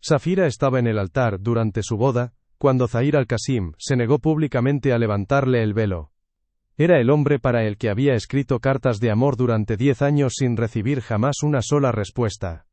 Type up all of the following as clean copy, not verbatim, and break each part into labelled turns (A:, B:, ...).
A: Safira estaba en el altar durante su boda, cuando Zahir al-Qasim se negó públicamente a levantarle el velo. Era el hombre para el que había escrito cartas de amor durante 10 años sin recibir jamás una sola respuesta.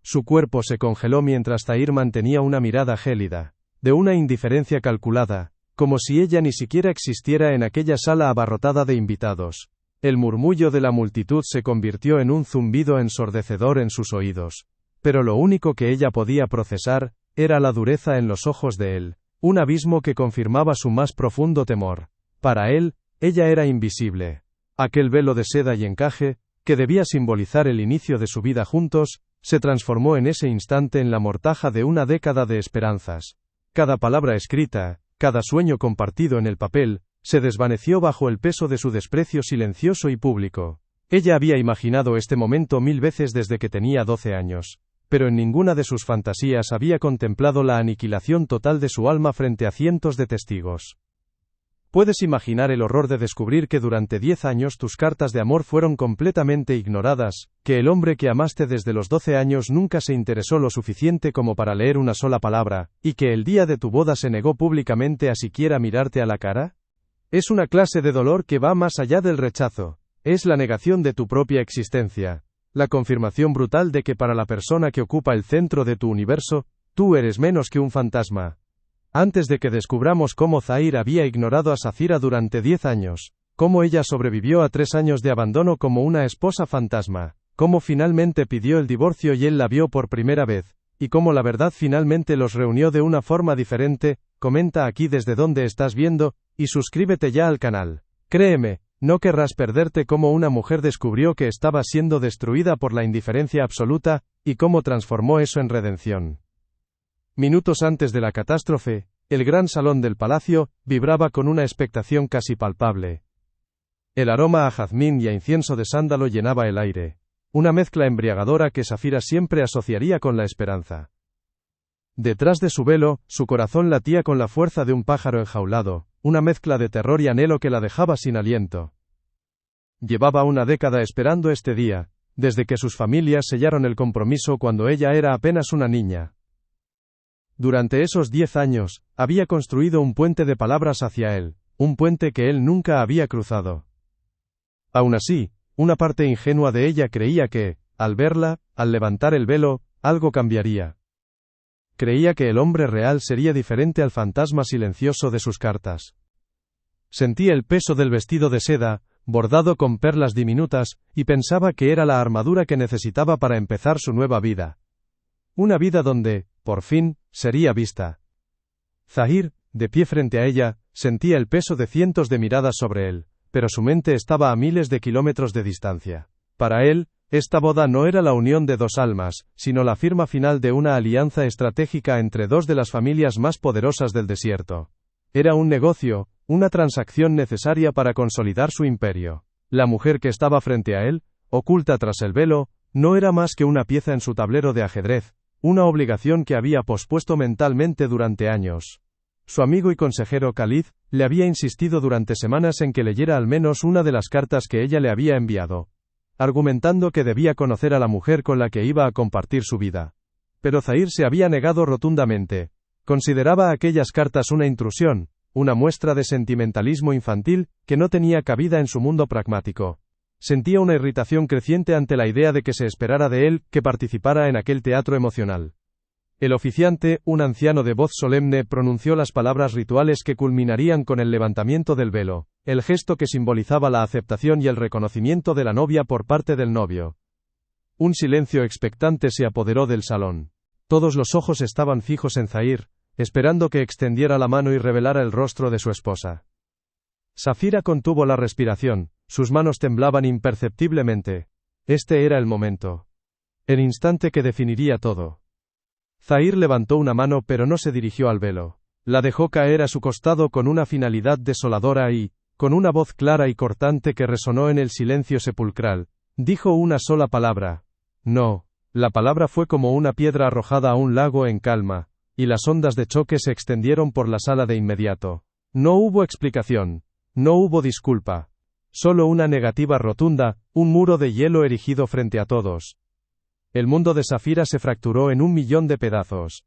A: Su cuerpo se congeló mientras Zahir mantenía una mirada gélida, de una indiferencia calculada, como si ella ni siquiera existiera en aquella sala abarrotada de invitados. El murmullo de la multitud se convirtió en un zumbido ensordecedor en sus oídos. Pero lo único que ella podía procesar, era la dureza en los ojos de él, un abismo que confirmaba su más profundo temor. Para él, ella era invisible. Aquel velo de seda y encaje, que debía simbolizar el inicio de su vida juntos, se transformó en ese instante en la mortaja de una década de esperanzas. Cada palabra escrita, cada sueño compartido en el papel, se desvaneció bajo el peso de su desprecio silencioso y público. Ella había imaginado este momento 1000 veces desde que tenía 12 años. Pero en ninguna de sus fantasías había contemplado la aniquilación total de su alma frente a cientos de testigos. Puedes imaginar el horror de descubrir que durante 10 años tus cartas de amor fueron completamente ignoradas, que el hombre que amaste desde los 12 años nunca se interesó lo suficiente como para leer una sola palabra, y que el día de tu boda se negó públicamente a siquiera mirarte a la cara? Es una clase de dolor que va más allá del rechazo. Es la negación de tu propia existencia. La confirmación brutal de que para la persona que ocupa el centro de tu universo, tú eres menos que un fantasma. Antes de que descubramos cómo Zahir había ignorado a Safira durante 10 años, cómo ella sobrevivió a 3 años de abandono como una esposa fantasma, cómo finalmente pidió el divorcio y él la vio por primera vez, y cómo la verdad finalmente los reunió de una forma diferente, comenta aquí desde donde estás viendo, y suscríbete ya al canal. Créeme, no querrás perderte cómo una mujer descubrió que estaba siendo destruida por la indiferencia absoluta, y cómo transformó eso en redención. Minutos antes de la catástrofe, el gran salón del palacio vibraba con una expectación casi palpable. El aroma a jazmín y a incienso de sándalo llenaba el aire, una mezcla embriagadora que Safira siempre asociaría con la esperanza. Detrás de su velo, su corazón latía con la fuerza de un pájaro enjaulado, una mezcla de terror y anhelo que la dejaba sin aliento. Llevaba una década esperando este día, desde que sus familias sellaron el compromiso cuando ella era apenas una niña. Durante esos 10 años, había construido un puente de palabras hacia él, un puente que él nunca había cruzado. Aún así, una parte ingenua de ella creía que, al verla, al levantar el velo, algo cambiaría. Creía que el hombre real sería diferente al fantasma silencioso de sus cartas. Sentía el peso del vestido de seda, bordado con perlas diminutas, y pensaba que era la armadura que necesitaba para empezar su nueva vida. Una vida donde, por fin, sería vista. Zahir, de pie frente a ella, sentía el peso de cientos de miradas sobre él, pero su mente estaba a miles de kilómetros de distancia. Para él, esta boda no era la unión de 2 almas, sino la firma final de una alianza estratégica entre 2 de las familias más poderosas del desierto. Era un negocio, una transacción necesaria para consolidar su imperio. La mujer que estaba frente a él, oculta tras el velo, no era más que una pieza en su tablero de ajedrez, una obligación que había pospuesto mentalmente durante años. Su amigo y consejero Khalid le había insistido durante semanas en que leyera al menos una de las cartas que ella le había enviado, argumentando que debía conocer a la mujer con la que iba a compartir su vida. Pero Zahir se había negado rotundamente. Consideraba aquellas cartas una intrusión, una muestra de sentimentalismo infantil, que no tenía cabida en su mundo pragmático. Sentía una irritación creciente ante la idea de que se esperara de él que participara en aquel teatro emocional. El oficiante, un anciano de voz solemne, pronunció las palabras rituales que culminarían con el levantamiento del velo, el gesto que simbolizaba la aceptación y el reconocimiento de la novia por parte del novio. Un silencio expectante se apoderó del salón. Todos los ojos estaban fijos en Zahir, esperando que extendiera la mano y revelara el rostro de su esposa. Safira contuvo la respiración, sus manos temblaban imperceptiblemente. Este era el momento. El instante que definiría todo. Zahir levantó una mano pero no se dirigió al velo. La dejó caer a su costado con una finalidad desoladora y, con una voz clara y cortante que resonó en el silencio sepulcral, dijo una sola palabra. No. La palabra fue como una piedra arrojada a un lago en calma, y las ondas de choque se extendieron por la sala de inmediato. No hubo explicación. No hubo disculpa. Solo una negativa rotunda, un muro de hielo erigido frente a todos. El mundo de Safira se fracturó en 1.000.000 de pedazos.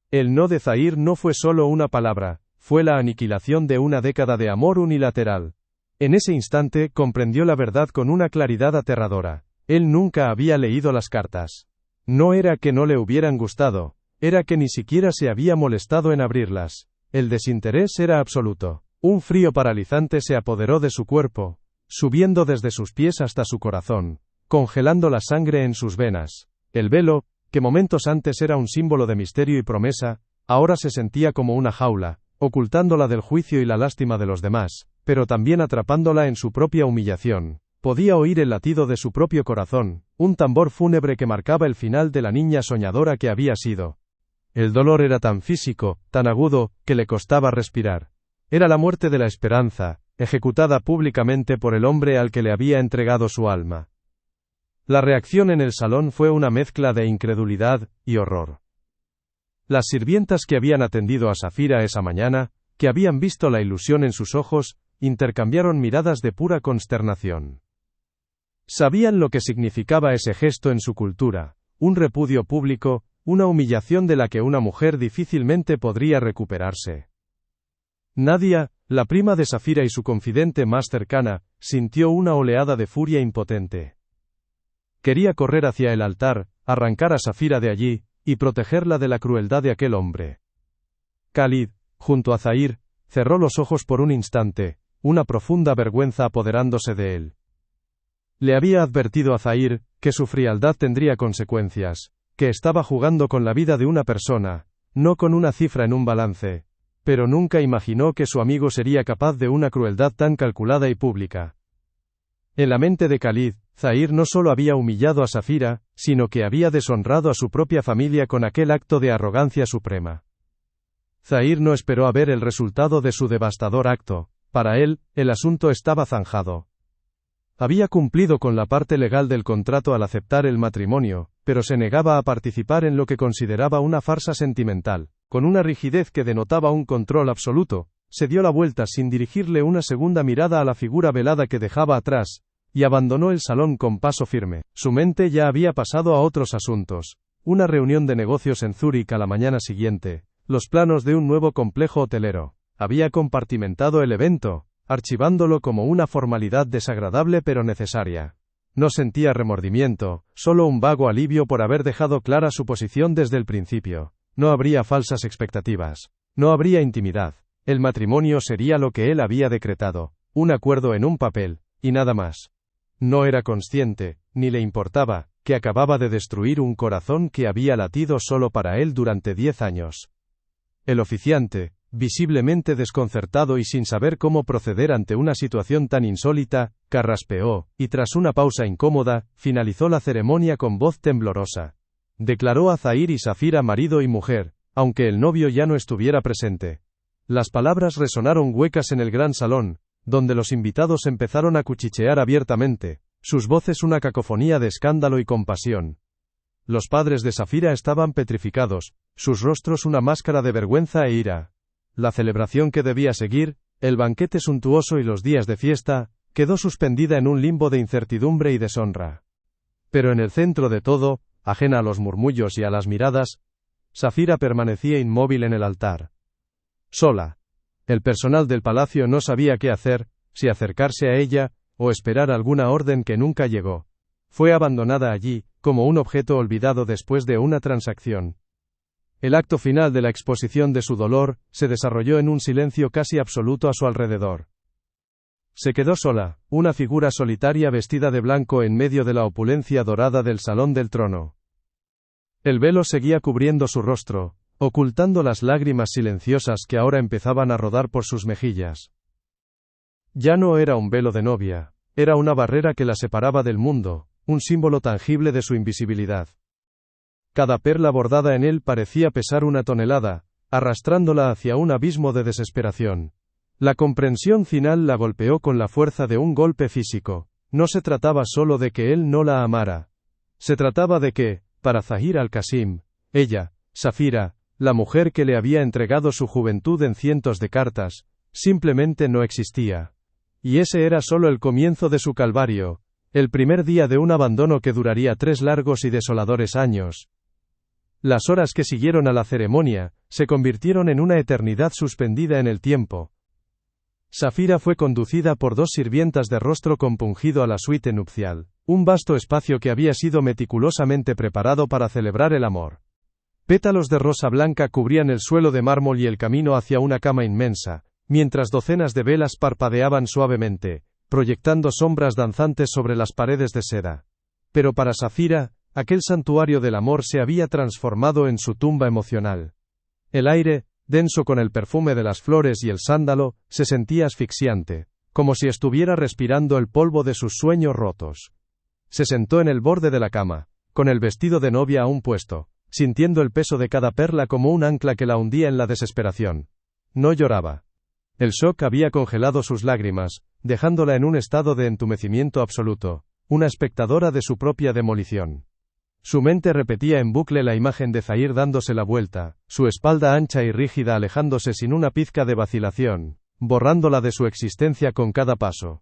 A: El no de Zahir no fue solo una palabra, fue la aniquilación de una década de amor unilateral. En ese instante comprendió la verdad con una claridad aterradora. Él nunca había leído las cartas. No era que no le hubieran gustado, era que ni siquiera se había molestado en abrirlas. El desinterés era absoluto. Un frío paralizante se apoderó de su cuerpo, subiendo desde sus pies hasta su corazón, congelando la sangre en sus venas. El velo, que momentos antes era un símbolo de misterio y promesa, ahora se sentía como una jaula, ocultándola del juicio y la lástima de los demás, pero también atrapándola en su propia humillación. Podía oír el latido de su propio corazón, un tambor fúnebre que marcaba el final de la niña soñadora que había sido. El dolor era tan físico, tan agudo, que le costaba respirar. Era la muerte de la esperanza, ejecutada públicamente por el hombre al que le había entregado su alma. La reacción en el salón fue una mezcla de incredulidad y horror. Las sirvientas que habían atendido a Safira esa mañana, que habían visto la ilusión en sus ojos, intercambiaron miradas de pura consternación. Sabían lo que significaba ese gesto en su cultura, un repudio público, una humillación de la que una mujer difícilmente podría recuperarse. Nadia, la prima de Safira y su confidente más cercana, sintió una oleada de furia impotente. Quería correr hacia el altar, arrancar a Safira de allí, y protegerla de la crueldad de aquel hombre. Khalid, junto a Zahir, cerró los ojos por un instante, una profunda vergüenza apoderándose de él. Le había advertido a Zahir, que su frialdad tendría consecuencias, que estaba jugando con la vida de una persona, no con una cifra en un balance, pero nunca imaginó que su amigo sería capaz de una crueldad tan calculada y pública. En la mente de Khalid, Zahir no solo había humillado a Safira, sino que había deshonrado a su propia familia con aquel acto de arrogancia suprema. Zahir no esperó a ver el resultado de su devastador acto. Para él, el asunto estaba zanjado. Había cumplido con la parte legal del contrato al aceptar el matrimonio, pero se negaba a participar en lo que consideraba una farsa sentimental. Con una rigidez que denotaba un control absoluto, se dio la vuelta sin dirigirle una segunda mirada a la figura velada que dejaba atrás, y abandonó el salón con paso firme. Su mente ya había pasado a otros asuntos. Una reunión de negocios en Zúrich a la mañana siguiente, los planos de un nuevo complejo hotelero. Había compartimentado el evento, archivándolo como una formalidad desagradable pero necesaria. No sentía remordimiento, solo un vago alivio por haber dejado clara su posición desde el principio. No habría falsas expectativas. No habría intimidad. El matrimonio sería lo que él había decretado, un acuerdo en un papel, y nada más. No era consciente, ni le importaba, que acababa de destruir un corazón que había latido solo para él durante 10 años. El oficiante, visiblemente desconcertado y sin saber cómo proceder ante una situación tan insólita, carraspeó, y tras una pausa incómoda, finalizó la ceremonia con voz temblorosa. Declaró a Zahir y Safira marido y mujer, aunque el novio ya no estuviera presente. Las palabras resonaron huecas en el gran salón, donde los invitados empezaron a cuchichear abiertamente, sus voces una cacofonía de escándalo y compasión. Los padres de Safira estaban petrificados, sus rostros una máscara de vergüenza e ira. La celebración que debía seguir, el banquete suntuoso y los días de fiesta, quedó suspendida en un limbo de incertidumbre y deshonra. Pero en el centro de todo, ajena a los murmullos y a las miradas, Safira permanecía inmóvil en el altar. Sola. El personal del palacio no sabía qué hacer, si acercarse a ella, o esperar alguna orden que nunca llegó. Fue abandonada allí, como un objeto olvidado después de una transacción. El acto final de la exposición de su dolor, se desarrolló en un silencio casi absoluto a su alrededor. Se quedó sola, una figura solitaria vestida de blanco en medio de la opulencia dorada del salón del trono. El velo seguía cubriendo su rostro, ocultando las lágrimas silenciosas que ahora empezaban a rodar por sus mejillas. Ya no era un velo de novia, era una barrera que la separaba del mundo, un símbolo tangible de su invisibilidad. Cada perla bordada en él parecía pesar 1 tonelada, arrastrándola hacia un abismo de desesperación. La comprensión final la golpeó con la fuerza de un golpe físico. No se trataba solo de que él no la amara. Se trataba de que, para Zahir al-Qasim, ella, Safira, la mujer que le había entregado su juventud en cientos de cartas, simplemente no existía. Y ese era solo el comienzo de su calvario, El primer día de un abandono que duraría 3 largos y desoladores años. Las horas que siguieron a la ceremonia, se convirtieron en una eternidad suspendida en el tiempo. Safira fue conducida por 2 sirvientas de rostro compungido a la suite nupcial, un vasto espacio que había sido meticulosamente preparado para celebrar el amor. Pétalos de rosa blanca cubrían el suelo de mármol y el camino hacia una cama inmensa, mientras docenas de velas parpadeaban suavemente, proyectando sombras danzantes sobre las paredes de seda. Pero para Safira, aquel santuario del amor se había transformado en su tumba emocional. El aire, denso con el perfume de las flores y el sándalo, se sentía asfixiante, como si estuviera respirando el polvo de sus sueños rotos. Se sentó en el borde de la cama, con el vestido de novia aún puesto, sintiendo el peso de cada perla como un ancla que la hundía en la desesperación. No lloraba. El shock había congelado sus lágrimas, dejándola en un estado de entumecimiento absoluto, una espectadora de su propia demolición. Su mente repetía en bucle la imagen de Zahir dándose la vuelta, su espalda ancha y rígida alejándose sin una pizca de vacilación, borrándola de su existencia con cada paso.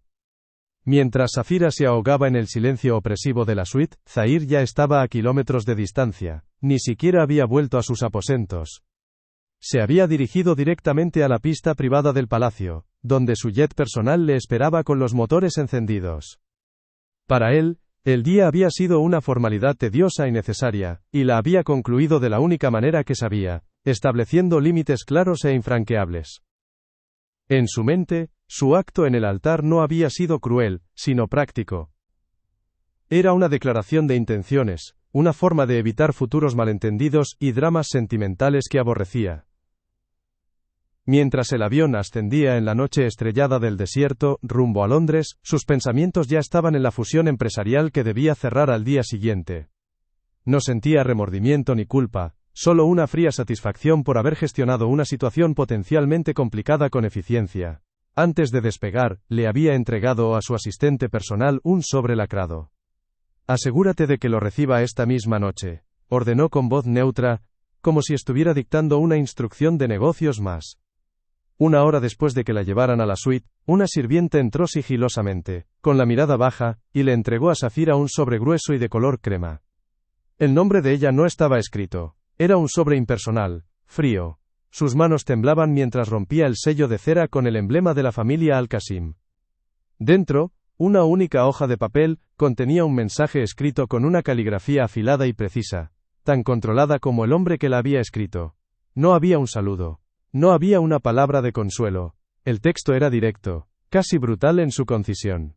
A: Mientras Safira se ahogaba en el silencio opresivo de la suite, Zahir ya estaba a kilómetros de distancia, ni siquiera había vuelto a sus aposentos. Se había dirigido directamente a la pista privada del palacio, donde su jet personal le esperaba con los motores encendidos. Para él, el día había sido una formalidad tediosa y necesaria, y la había concluido de la única manera que sabía, estableciendo límites claros e infranqueables. En su mente, su acto en el altar no había sido cruel, sino práctico. Era una declaración de intenciones, una forma de evitar futuros malentendidos y dramas sentimentales que aborrecía. Mientras el avión ascendía en la noche estrellada del desierto, rumbo a Londres, sus pensamientos ya estaban en la fusión empresarial que debía cerrar al día siguiente. No sentía remordimiento ni culpa, solo una fría satisfacción por haber gestionado una situación potencialmente complicada con eficiencia. Antes de despegar, le había entregado a su asistente personal un sobre lacrado. «Asegúrate de que lo reciba esta misma noche», ordenó con voz neutra, como si estuviera dictando una instrucción de negocios más. 1 hora después de que la llevaran a la suite, una sirvienta entró sigilosamente, con la mirada baja, y le entregó a Safira un sobre grueso y de color crema. El nombre de ella no estaba escrito. Era un sobre impersonal, frío. Sus manos temblaban mientras rompía el sello de cera con el emblema de la familia Al-Qasim. Dentro, una única hoja de papel, contenía un mensaje escrito con una caligrafía afilada y precisa, tan controlada como el hombre que la había escrito. No había un saludo. No había una palabra de consuelo. El texto era directo, casi brutal en su concisión.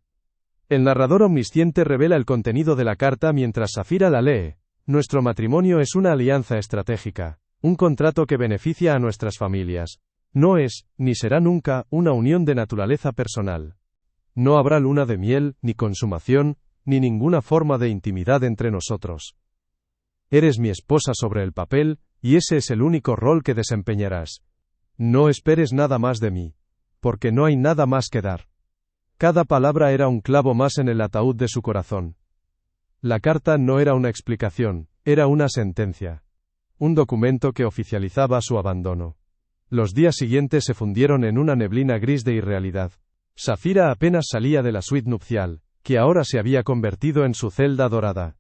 A: El narrador omnisciente revela el contenido de la carta mientras Safira la lee. Nuestro matrimonio es una alianza estratégica, un contrato que beneficia a nuestras familias. No es, ni será nunca, una unión de naturaleza personal. No habrá luna de miel, ni consumación, ni ninguna forma de intimidad entre nosotros. Eres mi esposa sobre el papel, y ese es el único rol que desempeñarás. No esperes nada más de mí, porque no hay nada más que dar. Cada palabra era un clavo más en el ataúd de su corazón. La carta no era una explicación, era una sentencia. Un documento que oficializaba su abandono. Los días siguientes se fundieron en una neblina gris de irrealidad. Safira apenas salía de la suite nupcial, que ahora se había convertido en su celda dorada.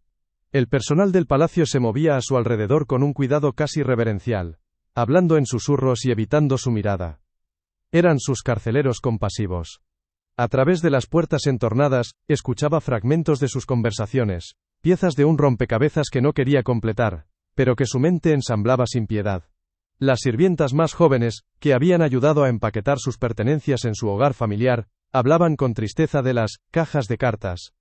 A: El personal del palacio se movía a su alrededor con un cuidado casi reverencial, hablando en susurros y evitando su mirada. Eran sus carceleros compasivos. A través de las puertas entornadas, escuchaba fragmentos de sus conversaciones, piezas de un rompecabezas que no quería completar, pero que su mente ensamblaba sin piedad. Las sirvientas más jóvenes, que habían ayudado a empaquetar sus pertenencias en su hogar familiar, hablaban con tristeza de las cajas de cartas.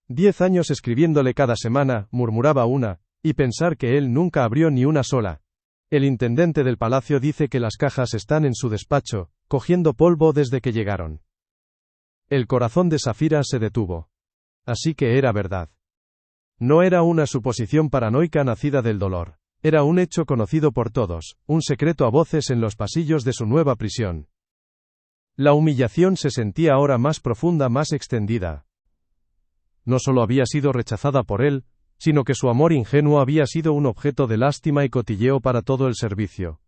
A: 10 años escribiéndole cada semana, murmuraba una, y pensar que él nunca abrió ni una sola. El intendente del palacio dice que las cajas están en su despacho, cogiendo polvo desde que llegaron. El corazón de Safira se detuvo. Así que era verdad. No era una suposición paranoica nacida del dolor. Era un hecho conocido por todos, un secreto a voces en los pasillos de su nueva prisión. La humillación se sentía ahora más profunda, más extendida. No solo había sido rechazada por él, sino que su amor ingenuo había sido un objeto de lástima y cotilleo para todo el servicio.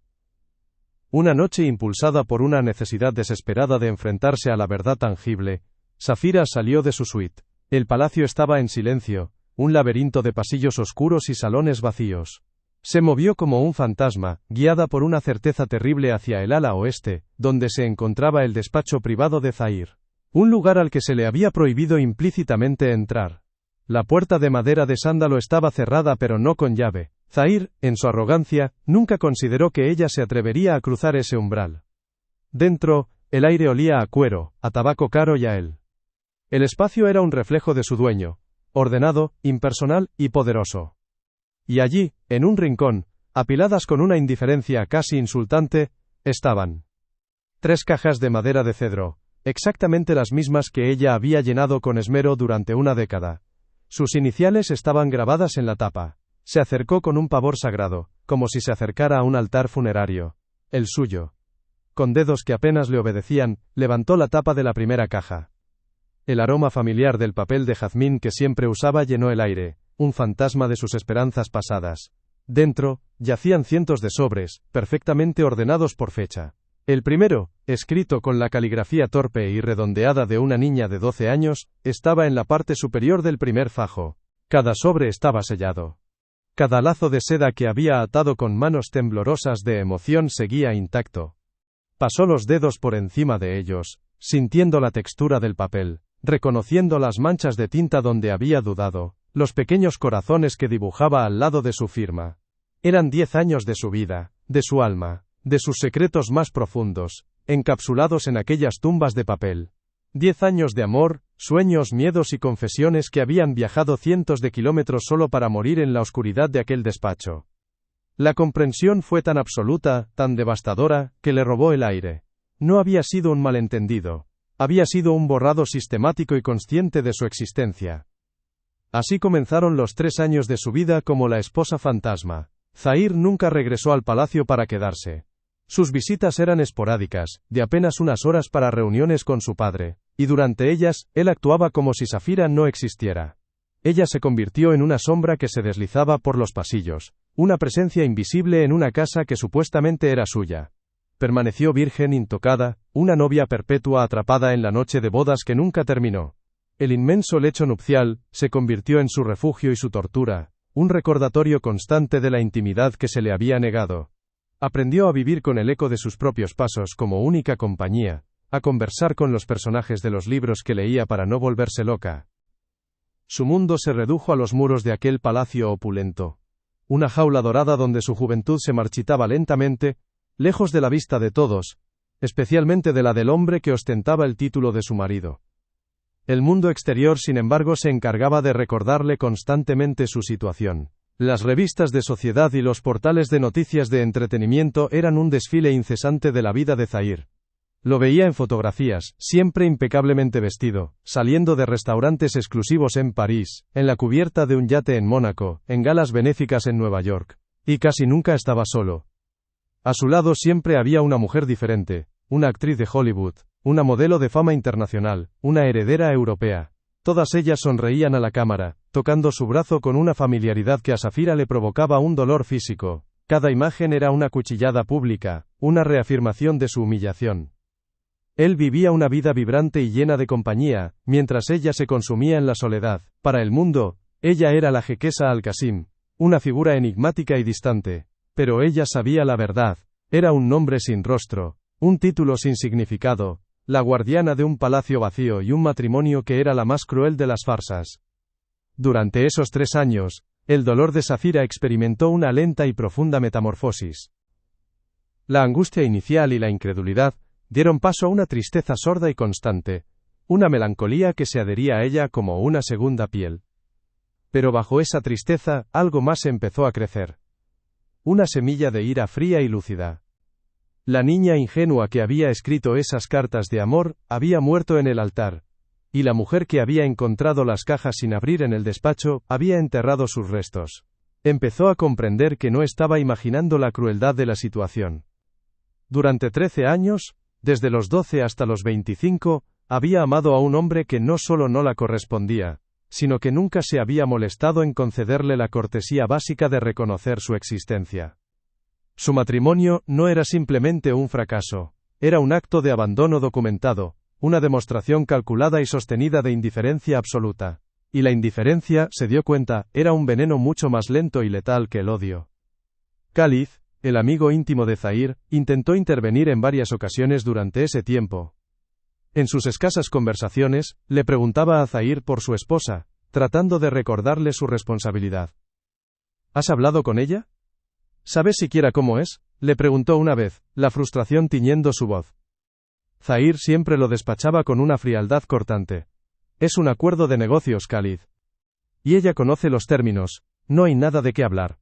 A: Una noche impulsada por una necesidad desesperada de enfrentarse a la verdad tangible, Safira salió de su suite. El palacio estaba en silencio, un laberinto de pasillos oscuros y salones vacíos. Se movió como un fantasma, guiada por una certeza terrible hacia el ala oeste, donde se encontraba el despacho privado de Zahir. Un lugar al que se le había prohibido implícitamente entrar. La puerta de madera de sándalo estaba cerrada pero no con llave. Zahir, en su arrogancia, nunca consideró que ella se atrevería a cruzar ese umbral. Dentro, el aire olía a cuero, a tabaco caro y a él. El espacio era un reflejo de su dueño, ordenado, impersonal y poderoso. Y allí, en un rincón, apiladas con una indiferencia casi insultante, estaban 3 cajas de madera de cedro, exactamente las mismas que ella había llenado con esmero durante una década. Sus iniciales estaban grabadas en la tapa. Se acercó con un pavor sagrado, como si se acercara a un altar funerario. El suyo. Con dedos que apenas le obedecían, levantó la tapa de la primera caja. El aroma familiar del papel de jazmín que siempre usaba llenó el aire, un fantasma de sus esperanzas pasadas. Dentro, yacían cientos de sobres, perfectamente ordenados por fecha. El primero, escrito con la caligrafía torpe y redondeada de una niña de 12 años, estaba en la parte superior del primer fajo. Cada sobre estaba sellado. Cada lazo de seda que había atado con manos temblorosas de emoción seguía intacto. Pasó los dedos por encima de ellos, sintiendo la textura del papel, reconociendo las manchas de tinta donde había dudado, los pequeños corazones que dibujaba al lado de su firma. Eran 10 años de su vida, de su alma, de sus secretos más profundos, encapsulados en aquellas tumbas de papel. 10 años de amor, sueños, miedos y confesiones que habían viajado cientos de kilómetros solo para morir en la oscuridad de aquel despacho. La comprensión fue tan absoluta, tan devastadora, que le robó el aire. No había sido un malentendido. Había sido un borrado sistemático y consciente de su existencia. Así comenzaron los 3 años de su vida como la esposa fantasma. Zahir nunca regresó al palacio para quedarse. Sus visitas eran esporádicas, de apenas unas horas para reuniones con su padre, y durante ellas, él actuaba como si Safira no existiera. Ella se convirtió en una sombra que se deslizaba por los pasillos, una presencia invisible en una casa que supuestamente era suya. Permaneció virgen intocada, una novia perpetua atrapada en la noche de bodas que nunca terminó. El inmenso lecho nupcial se convirtió en su refugio y su tortura, un recordatorio constante de la intimidad que se le había negado. Aprendió a vivir con el eco de sus propios pasos como única compañía, a conversar con los personajes de los libros que leía para no volverse loca. Su mundo se redujo a los muros de aquel palacio opulento. Una jaula dorada donde su juventud se marchitaba lentamente, lejos de la vista de todos, especialmente de la del hombre que ostentaba el título de su marido. El mundo exterior, sin embargo, se encargaba de recordarle constantemente su situación. Las revistas de sociedad y los portales de noticias de entretenimiento eran un desfile incesante de la vida de Zahir. Lo veía en fotografías, siempre impecablemente vestido, saliendo de restaurantes exclusivos en París, en la cubierta de un yate en Mónaco, en galas benéficas en Nueva York. Y casi nunca estaba solo. A su lado siempre había una mujer diferente, una actriz de Hollywood, una modelo de fama internacional, una heredera europea. Todas ellas sonreían a la cámara, tocando su brazo con una familiaridad que a Safira le provocaba un dolor físico. Cada imagen era una cuchillada pública, una reafirmación de su humillación. Él vivía una vida vibrante y llena de compañía, mientras ella se consumía en la soledad. Para el mundo, ella era la jequesa Al-Qasim, una figura enigmática y distante. Pero ella sabía la verdad. Era un nombre sin rostro, un título sin significado, la guardiana de un palacio vacío y un matrimonio que era la más cruel de las farsas. Durante esos 3 años, el dolor de Safira experimentó una lenta y profunda metamorfosis. La angustia inicial y la incredulidad dieron paso a una tristeza sorda y constante, una melancolía que se adhería a ella como una segunda piel. Pero bajo esa tristeza, algo más empezó a crecer. Una semilla de ira fría y lúcida. La niña ingenua que había escrito esas cartas de amor, había muerto en el altar, y la mujer que había encontrado las cajas sin abrir en el despacho, había enterrado sus restos. Empezó a comprender que no estaba imaginando la crueldad de la situación. Durante 13 años, desde los 12 hasta los 25, había amado a un hombre que no solo no la correspondía, sino que nunca se había molestado en concederle la cortesía básica de reconocer su existencia. Su matrimonio no era simplemente un fracaso, era un acto de abandono documentado, una demostración calculada y sostenida de indiferencia absoluta. Y la indiferencia, se dio cuenta, era un veneno mucho más lento y letal que el odio. Khalid, el amigo íntimo de Zahir, intentó intervenir en varias ocasiones durante ese tiempo. En sus escasas conversaciones, le preguntaba a Zahir por su esposa, tratando de recordarle su responsabilidad. ¿Has hablado con ella? ¿Sabes siquiera cómo es? Le preguntó una vez, la frustración tiñendo su voz. Zahir siempre lo despachaba con una frialdad cortante. Es un acuerdo de negocios, Khalid. Y ella conoce los términos, no hay nada de qué hablar.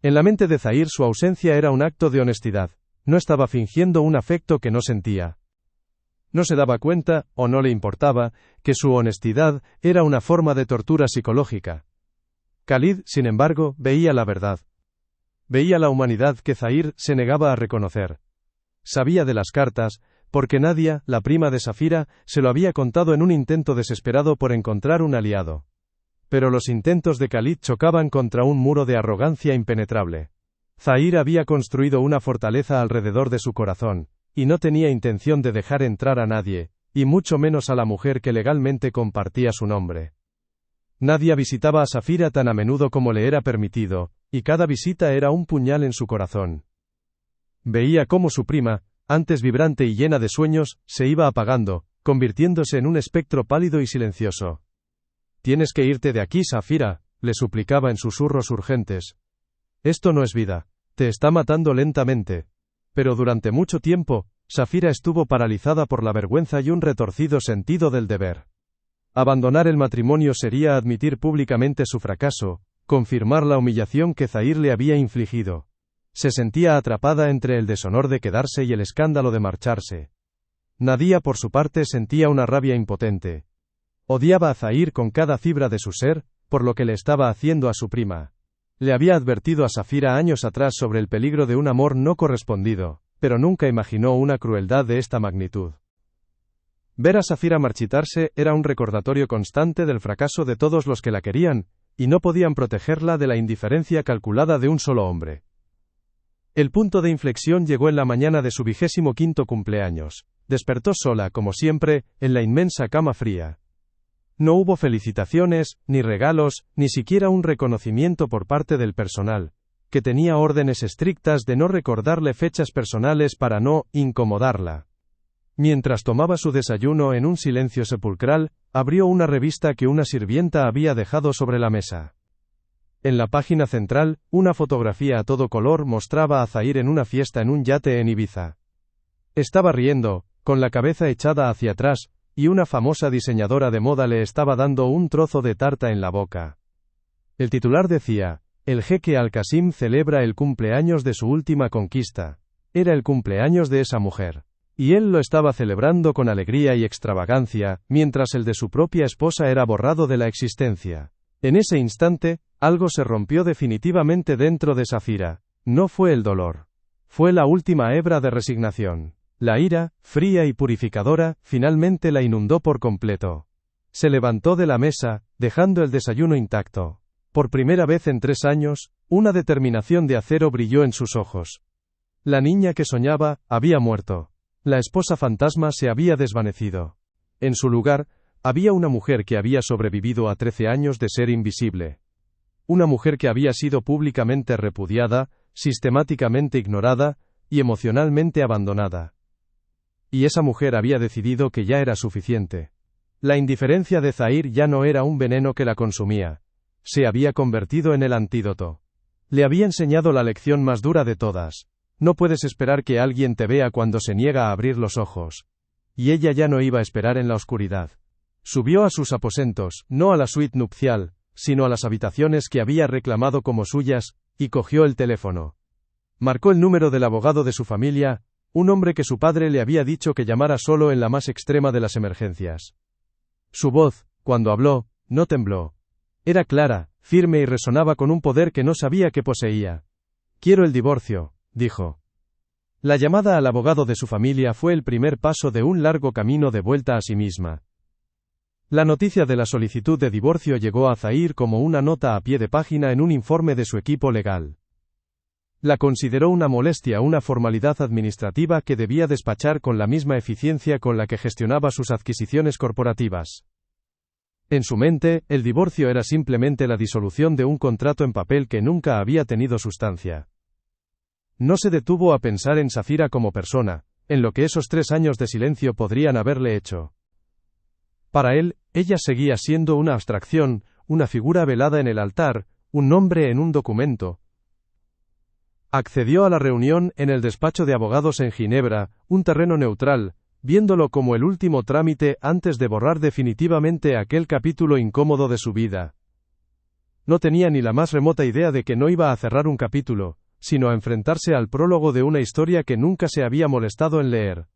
A: En la mente de Zahir su ausencia era un acto de honestidad, no estaba fingiendo un afecto que no sentía. No se daba cuenta, o no le importaba, que su honestidad era una forma de tortura psicológica. Khalid, sin embargo, veía la verdad. Veía la humanidad que Zahir se negaba a reconocer. Sabía de las cartas, porque Nadia, la prima de Safira, se lo había contado en un intento desesperado por encontrar un aliado. Pero los intentos de Khalid chocaban contra un muro de arrogancia impenetrable. Zahir había construido una fortaleza alrededor de su corazón, y no tenía intención de dejar entrar a nadie, y mucho menos a la mujer que legalmente compartía su nombre. Nadia visitaba a Safira tan a menudo como le era permitido, y cada visita era un puñal en su corazón. Veía cómo su prima, antes vibrante y llena de sueños, se iba apagando, convirtiéndose en un espectro pálido y silencioso. «Tienes que irte de aquí, Safira», le suplicaba en susurros urgentes. «Esto no es vida. Te está matando lentamente». Pero durante mucho tiempo, Safira estuvo paralizada por la vergüenza y un retorcido sentido del deber. Abandonar el matrimonio sería admitir públicamente su fracaso, confirmar la humillación que Zahir le había infligido. Se sentía atrapada entre el deshonor de quedarse y el escándalo de marcharse. Nadia, por su parte, sentía una rabia impotente. Odiaba a Zahir con cada fibra de su ser, por lo que le estaba haciendo a su prima. Le había advertido a Safira años atrás sobre el peligro de un amor no correspondido, pero nunca imaginó una crueldad de esta magnitud. Ver a Safira marchitarse era un recordatorio constante del fracaso de todos los que la querían, y no podían protegerla de la indiferencia calculada de un solo hombre. El punto de inflexión llegó en la mañana de su 25º cumpleaños. Despertó sola, como siempre, en la inmensa cama fría. No hubo felicitaciones, ni regalos, ni siquiera un reconocimiento por parte del personal, que tenía órdenes estrictas de no recordarle fechas personales para no incomodarla. Mientras tomaba su desayuno en un silencio sepulcral, abrió una revista que una sirvienta había dejado sobre la mesa. En la página central, una fotografía a todo color mostraba a Zahir en una fiesta en un yate en Ibiza. Estaba riendo, con la cabeza echada hacia atrás, y una famosa diseñadora de moda le estaba dando un trozo de tarta en la boca. El titular decía: «El jeque Al-Qasim celebra el cumpleaños de su última conquista». Era el cumpleaños de esa mujer. Y él lo estaba celebrando con alegría y extravagancia, mientras el de su propia esposa era borrado de la existencia. En ese instante, algo se rompió definitivamente dentro de Safira. No fue el dolor. Fue la última hebra de resignación. La ira, fría y purificadora, finalmente la inundó por completo. Se levantó de la mesa, dejando el desayuno intacto. Por primera vez en 3 años, una determinación de acero brilló en sus ojos. La niña que soñaba, había muerto. La esposa fantasma se había desvanecido. En su lugar, había una mujer que había sobrevivido a 13 años de ser invisible. Una mujer que había sido públicamente repudiada, sistemáticamente ignorada, y emocionalmente abandonada. Y esa mujer había decidido que ya era suficiente. La indiferencia de Zahir ya no era un veneno que la consumía. Se había convertido en el antídoto. Le había enseñado la lección más dura de todas. No puedes esperar que alguien te vea cuando se niega a abrir los ojos. Y ella ya no iba a esperar en la oscuridad. Subió a sus aposentos, no a la suite nupcial, sino a las habitaciones que había reclamado como suyas, y cogió el teléfono. Marcó el número del abogado de su familia, un hombre que su padre le había dicho que llamara solo en la más extrema de las emergencias. Su voz, cuando habló, no tembló. Era clara, firme y resonaba con un poder que no sabía que poseía. «Quiero el divorcio», dijo. La llamada al abogado de su familia fue el primer paso de un largo camino de vuelta a sí misma. La noticia de la solicitud de divorcio llegó a Zahir como una nota a pie de página en un informe de su equipo legal. La consideró una molestia, una formalidad administrativa que debía despachar con la misma eficiencia con la que gestionaba sus adquisiciones corporativas. En su mente, el divorcio era simplemente la disolución de un contrato en papel que nunca había tenido sustancia. No se detuvo a pensar en Safira como persona, en lo que esos 3 años de silencio podrían haberle hecho. Para él, ella seguía siendo una abstracción, una figura velada en el altar, un nombre en un documento. Accedió a la reunión en el despacho de abogados en Ginebra, un terreno neutral, viéndolo como el último trámite antes de borrar definitivamente aquel capítulo incómodo de su vida. No tenía ni la más remota idea de que no iba a cerrar un capítulo, sino a enfrentarse al prólogo de una historia que nunca se había molestado en leer.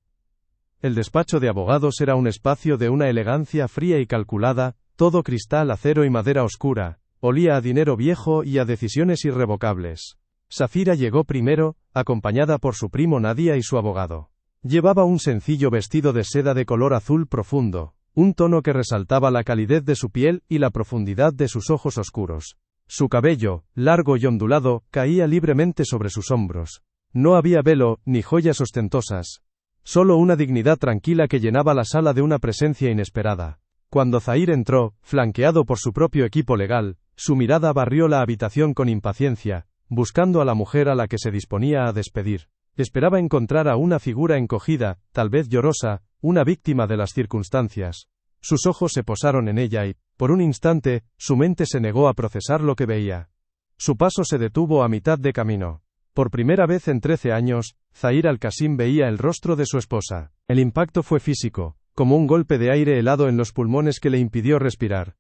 A: El despacho de abogados era un espacio de una elegancia fría y calculada, todo cristal, acero y madera oscura, olía a dinero viejo y a decisiones irrevocables. Safira llegó primero, acompañada por su primo Nadia y su abogado. Llevaba un sencillo vestido de seda de color azul profundo, un tono que resaltaba la calidez de su piel y la profundidad de sus ojos oscuros. Su cabello, largo y ondulado, caía libremente sobre sus hombros. No había velo, ni joyas ostentosas. Solo una dignidad tranquila que llenaba la sala de una presencia inesperada. Cuando Zahir entró, flanqueado por su propio equipo legal, su mirada barrió la habitación con impaciencia, buscando a la mujer a la que se disponía a despedir. Esperaba encontrar a una figura encogida, tal vez llorosa, una víctima de las circunstancias. Sus ojos se posaron en ella y, por un instante, su mente se negó a procesar lo que veía. Su paso se detuvo a mitad de camino. Por primera vez en 13 años, Zahir al-Qasim veía el rostro de su esposa. El impacto fue físico, como un golpe de aire helado en los pulmones que le impidió respirar.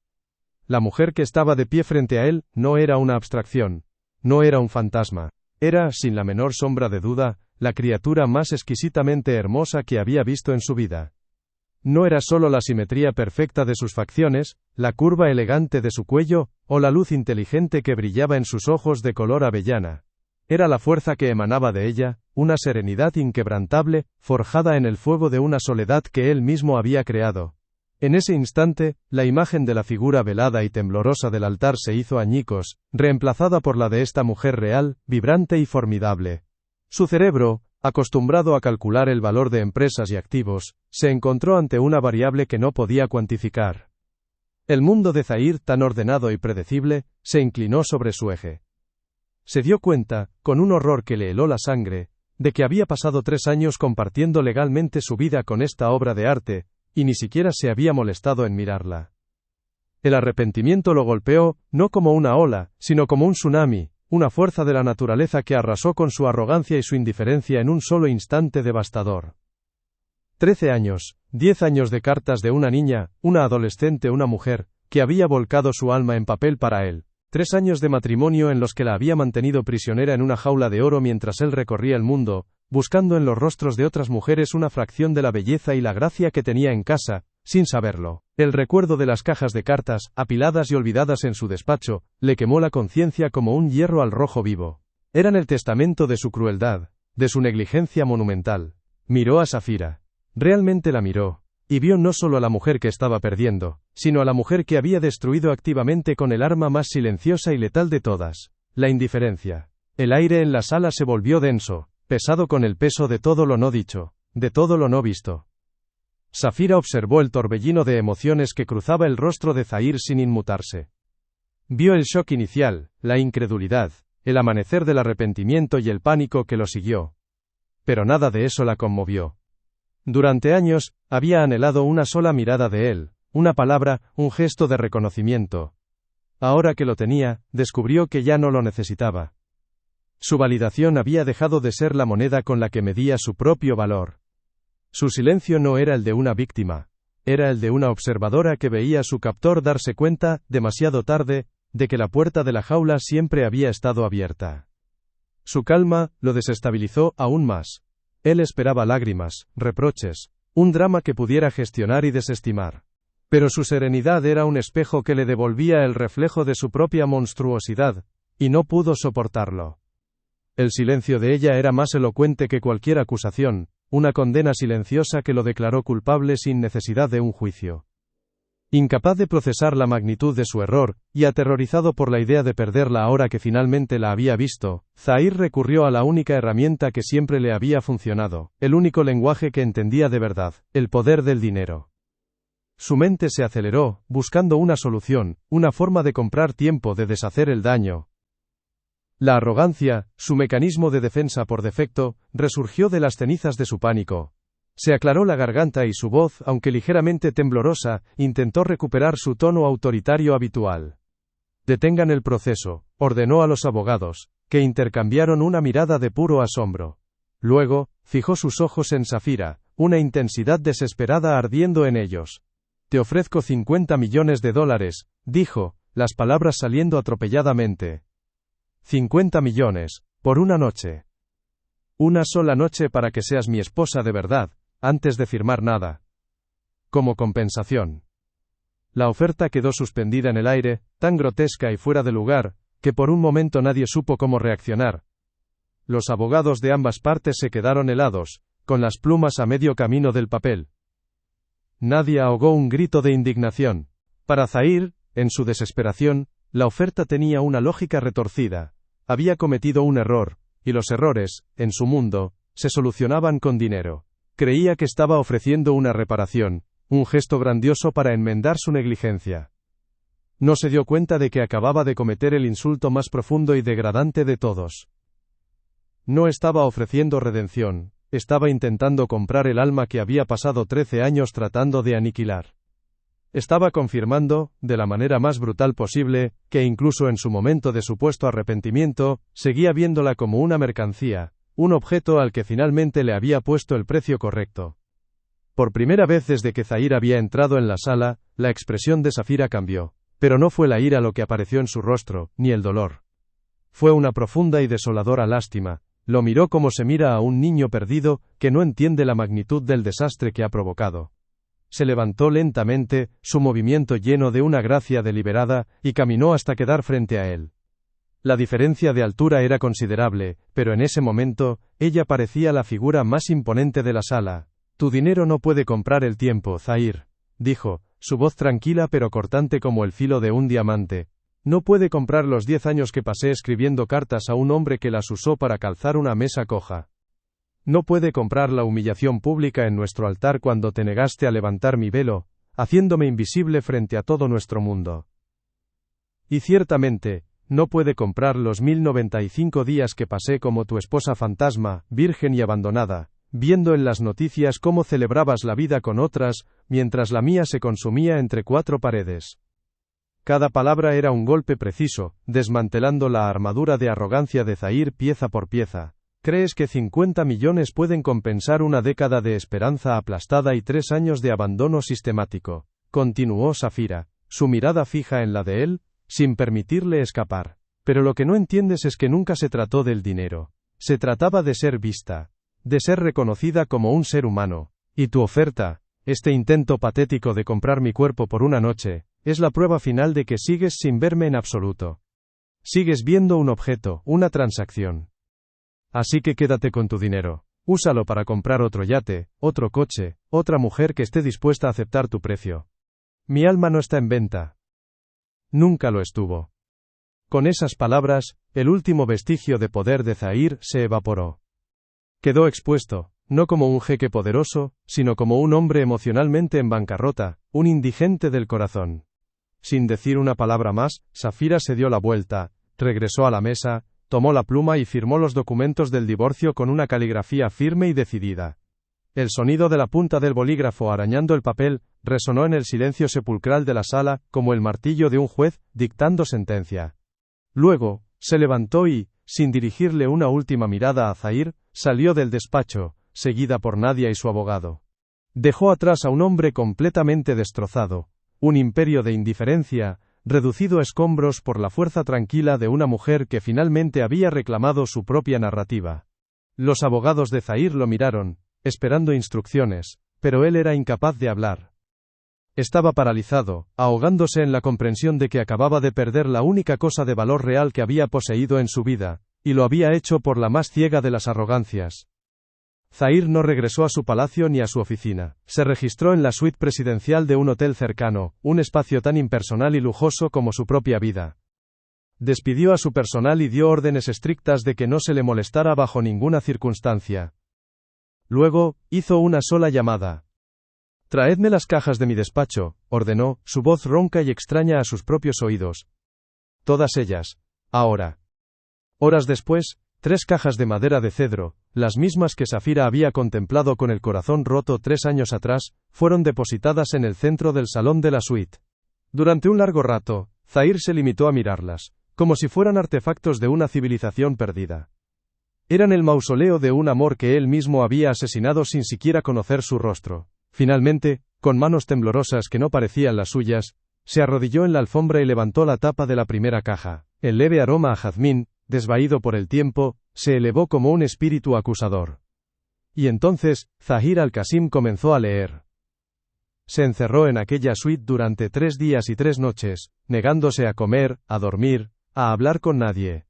A: La mujer que estaba de pie frente a él, no era una abstracción. No era un fantasma. Era, sin la menor sombra de duda, la criatura más exquisitamente hermosa que había visto en su vida. No era solo la simetría perfecta de sus facciones, la curva elegante de su cuello, o la luz inteligente que brillaba en sus ojos de color avellana. Era la fuerza que emanaba de ella, una serenidad inquebrantable, forjada en el fuego de una soledad que él mismo había creado. En ese instante, la imagen de la figura velada y temblorosa del altar se hizo añicos, reemplazada por la de esta mujer real, vibrante y formidable. Su cerebro, acostumbrado a calcular el valor de empresas y activos, se encontró ante una variable que no podía cuantificar. El mundo de Zahir, tan ordenado y predecible, se inclinó sobre su eje. Se dio cuenta, con un horror que le heló la sangre, de que había pasado 3 años compartiendo legalmente su vida con esta obra de arte, y ni siquiera se había molestado en mirarla. El arrepentimiento lo golpeó, no como una ola, sino como un tsunami, una fuerza de la naturaleza que arrasó con su arrogancia y su indiferencia en un solo instante devastador. 13 años, 10 años de cartas de una niña, una adolescente, una mujer, que había volcado su alma en papel para él. 3 años de matrimonio en los que la había mantenido prisionera en una jaula de oro mientras él recorría el mundo, buscando en los rostros de otras mujeres una fracción de la belleza y la gracia que tenía en casa, sin saberlo. El recuerdo de las cajas de cartas, apiladas y olvidadas en su despacho, le quemó la conciencia como un hierro al rojo vivo. Eran el testamento de su crueldad, de su negligencia monumental. Miró a Safira. Realmente la miró. Y vio no solo a la mujer que estaba perdiendo, sino a la mujer que había destruido activamente con el arma más silenciosa y letal de todas, la indiferencia. El aire en la sala se volvió denso, pesado con el peso de todo lo no dicho, de todo lo no visto. Safira observó el torbellino de emociones que cruzaba el rostro de Zahir sin inmutarse. Vio el shock inicial, la incredulidad, el amanecer del arrepentimiento y el pánico que lo siguió. Pero nada de eso la conmovió. Durante años, había anhelado una sola mirada de él, una palabra, un gesto de reconocimiento. Ahora que lo tenía, descubrió que ya no lo necesitaba. Su validación había dejado de ser la moneda con la que medía su propio valor. Su silencio no era el de una víctima, era el de una observadora que veía a su captor darse cuenta, demasiado tarde, de que la puerta de la jaula siempre había estado abierta. Su calma lo desestabilizó aún más. Él esperaba lágrimas, reproches, un drama que pudiera gestionar y desestimar. Pero su serenidad era un espejo que le devolvía el reflejo de su propia monstruosidad, y no pudo soportarlo. El silencio de ella era más elocuente que cualquier acusación, una condena silenciosa que lo declaró culpable sin necesidad de un juicio. Incapaz de procesar la magnitud de su error, y aterrorizado por la idea de perderla ahora que finalmente la había visto, Zahir recurrió a la única herramienta que siempre le había funcionado, el único lenguaje que entendía de verdad, el poder del dinero. Su mente se aceleró, buscando una solución, una forma de comprar tiempo, de deshacer el daño. La arrogancia, su mecanismo de defensa por defecto, resurgió de las cenizas de su pánico. Se aclaró la garganta y su voz, aunque ligeramente temblorosa, intentó recuperar su tono autoritario habitual. Detengan el proceso, ordenó a los abogados, que intercambiaron una mirada de puro asombro. Luego, fijó sus ojos en Safira, una intensidad desesperada ardiendo en ellos. Te ofrezco $50 millones, dijo, las palabras saliendo atropelladamente. 50 millones, por una noche. Una sola noche para que seas mi esposa de verdad, antes de firmar nada. Como compensación. La oferta quedó suspendida en el aire, tan grotesca y fuera de lugar, que por un momento nadie supo cómo reaccionar. Los abogados de ambas partes se quedaron helados, con las plumas a medio camino del papel. Nadie ahogó un grito de indignación. Para Zahir, en su desesperación, la oferta tenía una lógica retorcida. Había cometido un error, y los errores, en su mundo, se solucionaban con dinero. Creía que estaba ofreciendo una reparación, un gesto grandioso para enmendar su negligencia. No se dio cuenta de que acababa de cometer el insulto más profundo y degradante de todos. No estaba ofreciendo redención, estaba intentando comprar el alma que había pasado 13 años tratando de aniquilar. Estaba confirmando, de la manera más brutal posible, que incluso en su momento de supuesto arrepentimiento, seguía viéndola como una mercancía, un objeto al que finalmente le había puesto el precio correcto. Por primera vez desde que Zahir había entrado en la sala, la expresión de Safira cambió, pero no fue la ira lo que apareció en su rostro, ni el dolor. Fue una profunda y desoladora lástima. Lo miró como se mira a un niño perdido, que no entiende la magnitud del desastre que ha provocado. Se levantó lentamente, su movimiento lleno de una gracia deliberada, y caminó hasta quedar frente a él. La diferencia de altura era considerable, pero en ese momento, ella parecía la figura más imponente de la sala. Tu dinero no puede comprar el tiempo, Zahir, dijo, su voz tranquila pero cortante como el filo de un diamante. No puede comprar los 10 años que pasé escribiendo cartas a un hombre que las usó para calzar una mesa coja. No puede comprar la humillación pública en nuestro altar cuando te negaste a levantar mi velo, haciéndome invisible frente a todo nuestro mundo. Y ciertamente, no puede comprar los 1095 días que pasé como tu esposa fantasma, virgen y abandonada, viendo en las noticias cómo celebrabas la vida con otras, mientras la mía se consumía entre 4 paredes. Cada palabra era un golpe preciso, desmantelando la armadura de arrogancia de Zahir pieza por pieza. ¿Crees que 50 millones pueden compensar una década de esperanza aplastada y 3 años de abandono sistemático? Continuó Safira, su mirada fija en la de él, sin permitirle escapar. Pero lo que no entiendes es que nunca se trató del dinero. Se trataba de ser vista, de ser reconocida como un ser humano. Y tu oferta, este intento patético de comprar mi cuerpo por una noche, es la prueba final de que sigues sin verme en absoluto. Sigues viendo un objeto, una transacción. Así que quédate con tu dinero. Úsalo para comprar otro yate, otro coche, otra mujer que esté dispuesta a aceptar tu precio. Mi alma no está en venta. Nunca lo estuvo. Con esas palabras, el último vestigio de poder de Zahir se evaporó. Quedó expuesto, no como un jeque poderoso, sino como un hombre emocionalmente en bancarrota, un indigente del corazón. Sin decir una palabra más, Safira se dio la vuelta, regresó a la mesa, tomó la pluma y firmó los documentos del divorcio con una caligrafía firme y decidida. El sonido de la punta del bolígrafo arañando el papel resonó en el silencio sepulcral de la sala, como el martillo de un juez dictando sentencia. Luego, se levantó y, sin dirigirle una última mirada a Zahir, salió del despacho, seguida por Nadia y su abogado. Dejó atrás a un hombre completamente destrozado, un imperio de indiferencia, reducido a escombros por la fuerza tranquila de una mujer que finalmente había reclamado su propia narrativa. Los abogados de Zahir lo miraron, esperando instrucciones, pero él era incapaz de hablar. Estaba paralizado, ahogándose en la comprensión de que acababa de perder la única cosa de valor real que había poseído en su vida, y lo había hecho por la más ciega de las arrogancias. Zahir no regresó a su palacio ni a su oficina. Se registró en la suite presidencial de un hotel cercano, un espacio tan impersonal y lujoso como su propia vida. Despidió a su personal y dio órdenes estrictas de que no se le molestara bajo ninguna circunstancia. Luego, hizo una sola llamada. «Traedme las cajas de mi despacho», ordenó, su voz ronca y extraña a sus propios oídos. «Todas ellas. Ahora». Horas después, 3 cajas de madera de cedro, las mismas que Safira había contemplado con el corazón roto 3 años atrás, fueron depositadas en el centro del salón de la suite. Durante un largo rato, Zahir se limitó a mirarlas, como si fueran artefactos de una civilización perdida. Eran el mausoleo de un amor que él mismo había asesinado sin siquiera conocer su rostro. Finalmente, con manos temblorosas que no parecían las suyas, se arrodilló en la alfombra y levantó la tapa de la primera caja. El leve aroma a jazmín, desvaído por el tiempo, se elevó como un espíritu acusador. Y entonces, Zahir al-Qasim comenzó a leer. Se encerró en aquella suite durante 3 días y 3 noches, negándose a comer, a dormir, a hablar con nadie.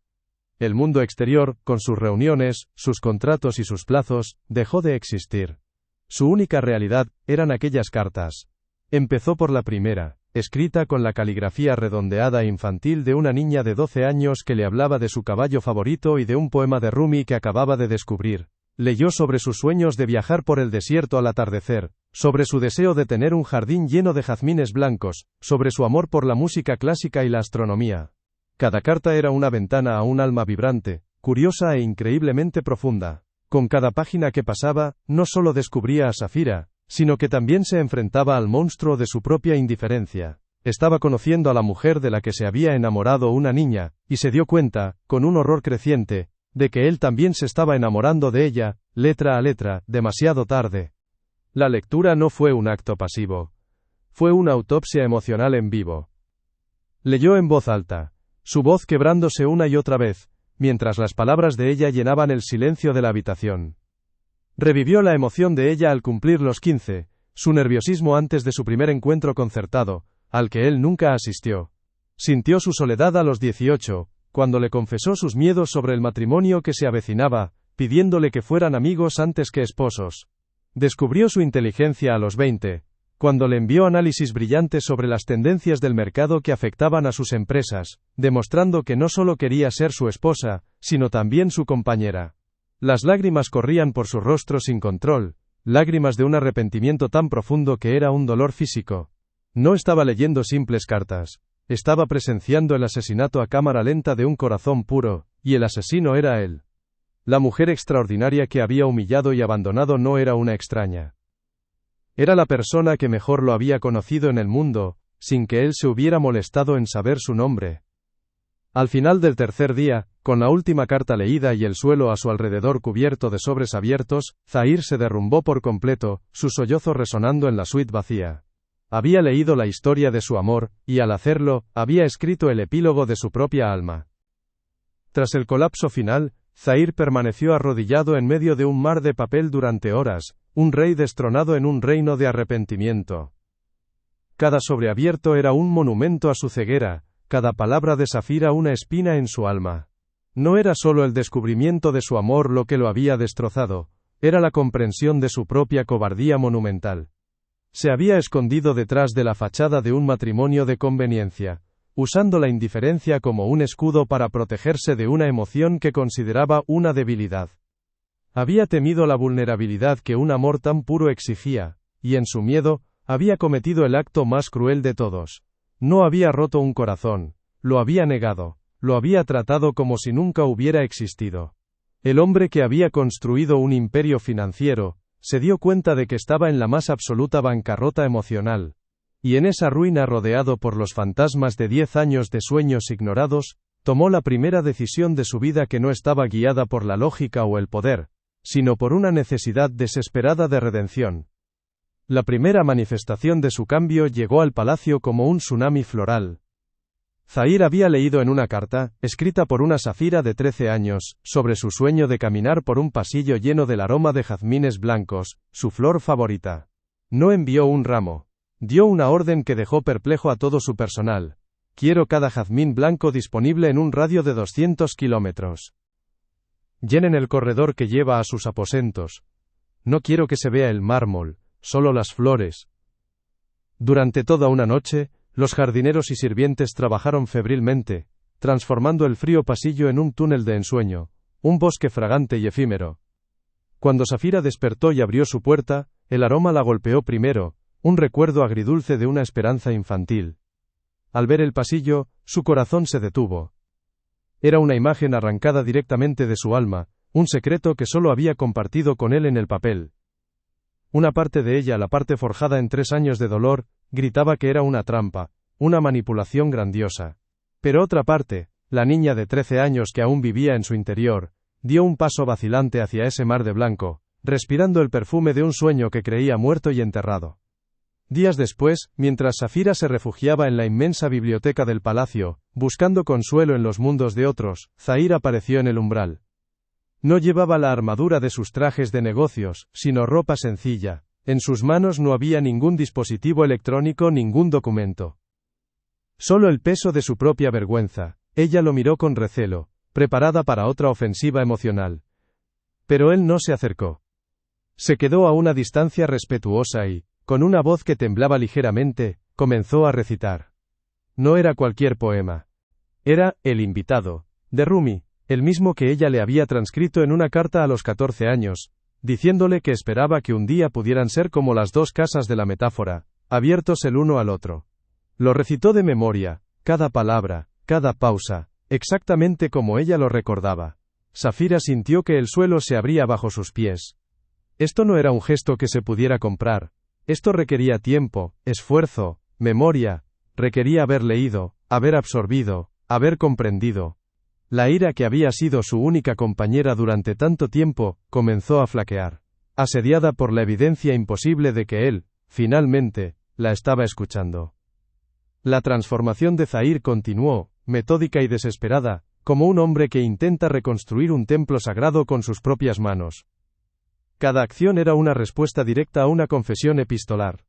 A: El mundo exterior, con sus reuniones, sus contratos y sus plazos, dejó de existir. Su única realidad, eran aquellas cartas. Empezó por la primera, escrita con la caligrafía redondeada e infantil de una niña de 12 años que le hablaba de su caballo favorito y de un poema de Rumi que acababa de descubrir. Leyó sobre sus sueños de viajar por el desierto al atardecer, sobre su deseo de tener un jardín lleno de jazmines blancos, sobre su amor por la música clásica y la astronomía. Cada carta era una ventana a un alma vibrante, curiosa e increíblemente profunda. Con cada página que pasaba, no solo descubría a Safira, sino que también se enfrentaba al monstruo de su propia indiferencia. Estaba conociendo a la mujer de la que se había enamorado una niña, y se dio cuenta, con un horror creciente, de que él también se estaba enamorando de ella, letra a letra, demasiado tarde. La lectura no fue un acto pasivo. Fue una autopsia emocional en vivo. Leyó en voz alta, su voz quebrándose una y otra vez, mientras las palabras de ella llenaban el silencio de la habitación. Revivió la emoción de ella al cumplir los 15, su nerviosismo antes de su primer encuentro concertado, al que él nunca asistió. Sintió su soledad a los 18, cuando le confesó sus miedos sobre el matrimonio que se avecinaba, pidiéndole que fueran amigos antes que esposos. Descubrió su inteligencia a los 20, cuando le envió análisis brillantes sobre las tendencias del mercado que afectaban a sus empresas, demostrando que no solo quería ser su esposa, sino también su compañera. Las lágrimas corrían por su rostro sin control, lágrimas de un arrepentimiento tan profundo que era un dolor físico. No estaba leyendo simples cartas, estaba presenciando el asesinato a cámara lenta de un corazón puro, y el asesino era él. La mujer extraordinaria que había humillado y abandonado no era una extraña. Era la persona que mejor lo había conocido en el mundo, sin que él se hubiera molestado en saber su nombre. Al final del tercer día, con la última carta leída y el suelo a su alrededor cubierto de sobres abiertos, Zahir se derrumbó por completo, su sollozo resonando en la suite vacía. Había leído la historia de su amor, y al hacerlo, había escrito el epílogo de su propia alma. Tras el colapso final, Zahir permaneció arrodillado en medio de un mar de papel durante horas, un rey destronado en un reino de arrepentimiento. Cada sobreabierto era un monumento a su ceguera, cada palabra de Safira una espina en su alma. No era solo el descubrimiento de su amor lo que lo había destrozado, era la comprensión de su propia cobardía monumental. Se había escondido detrás de la fachada de un matrimonio de conveniencia, usando la indiferencia como un escudo para protegerse de una emoción que consideraba una debilidad. Había temido la vulnerabilidad que un amor tan puro exigía, y en su miedo, había cometido el acto más cruel de todos. No había roto un corazón, lo había negado, lo había tratado como si nunca hubiera existido. El hombre que había construido un imperio financiero, se dio cuenta de que estaba en la más absoluta bancarrota emocional. Y en esa ruina rodeado por los fantasmas de 10 años de sueños ignorados, tomó la primera decisión de su vida que no estaba guiada por la lógica o el poder, sino por una necesidad desesperada de redención. La primera manifestación de su cambio llegó al palacio como un tsunami floral. Zahir había leído en una carta, escrita por una Safira de 13 años, sobre su sueño de caminar por un pasillo lleno del aroma de jazmines blancos, su flor favorita. No envió un ramo. Dio una orden que dejó perplejo a todo su personal. Quiero cada jazmín blanco disponible en un radio de 200 kilómetros. Llenen el corredor que lleva a sus aposentos. No quiero que se vea el mármol, solo las flores. Durante toda una noche, los jardineros y sirvientes trabajaron febrilmente, transformando el frío pasillo en un túnel de ensueño, un bosque fragante y efímero. Cuando Safira despertó y abrió su puerta, el aroma la golpeó primero, un recuerdo agridulce de una esperanza infantil. Al ver el pasillo, su corazón se detuvo. Era una imagen arrancada directamente de su alma, un secreto que solo había compartido con él en el papel. Una parte de ella, la parte forjada en 3 años de dolor, gritaba que era una trampa, una manipulación grandiosa. Pero otra parte, la niña de 13 años que aún vivía en su interior, dio un paso vacilante hacia ese mar de blanco, respirando el perfume de un sueño que creía muerto y enterrado. Días después, mientras Safira se refugiaba en la inmensa biblioteca del palacio, buscando consuelo en los mundos de otros, Zahir apareció en el umbral. No llevaba la armadura de sus trajes de negocios, sino ropa sencilla. En sus manos no había ningún dispositivo electrónico, ningún documento. Solo el peso de su propia vergüenza. Ella lo miró con recelo, preparada para otra ofensiva emocional. Pero él no se acercó. Se quedó a una distancia respetuosa y, con una voz que temblaba ligeramente, comenzó a recitar. No era cualquier poema. Era El invitado, de Rumi, el mismo que ella le había transcrito en una carta a los 14 años, diciéndole que esperaba que un día pudieran ser como las dos casas de la metáfora, abiertos el uno al otro. Lo recitó de memoria, cada palabra, cada pausa, exactamente como ella lo recordaba. Safira sintió que el suelo se abría bajo sus pies. Esto no era un gesto que se pudiera comprar. Esto requería tiempo, esfuerzo, memoria, requería haber leído, haber absorbido, haber comprendido. La ira que había sido su única compañera durante tanto tiempo, comenzó a flaquear, asediada por la evidencia imposible de que él, finalmente, la estaba escuchando. La transformación de Zahir continuó, metódica y desesperada, como un hombre que intenta reconstruir un templo sagrado con sus propias manos. Cada acción era una respuesta directa a una confesión epistolar.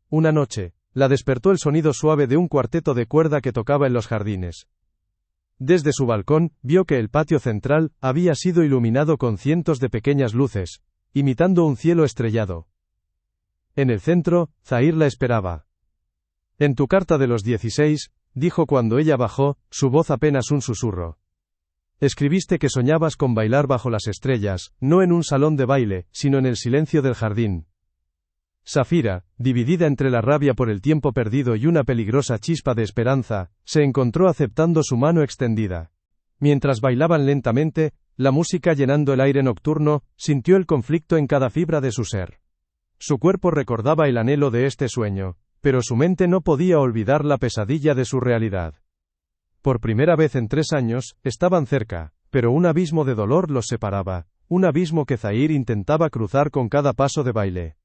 A: Una noche, la despertó el sonido suave de un cuarteto de cuerda que tocaba en los jardines. Desde su balcón, vio que el patio central había sido iluminado con cientos de pequeñas luces, imitando un cielo estrellado. En el centro, Zahir la esperaba. En tu carta de los 16, dijo cuando ella bajó, su voz apenas un susurro. Escribiste que soñabas con bailar bajo las estrellas, no en un salón de baile, sino en el silencio del jardín. Safira, dividida entre la rabia por el tiempo perdido y una peligrosa chispa de esperanza, se encontró aceptando su mano extendida. Mientras bailaban lentamente, la música llenando el aire nocturno, sintió el conflicto en cada fibra de su ser. Su cuerpo recordaba el anhelo de este sueño, pero su mente no podía olvidar la pesadilla de su realidad. Por primera vez en 3 años, estaban cerca, pero un abismo de dolor los separaba, un abismo que Zahir intentaba cruzar con cada paso de baile.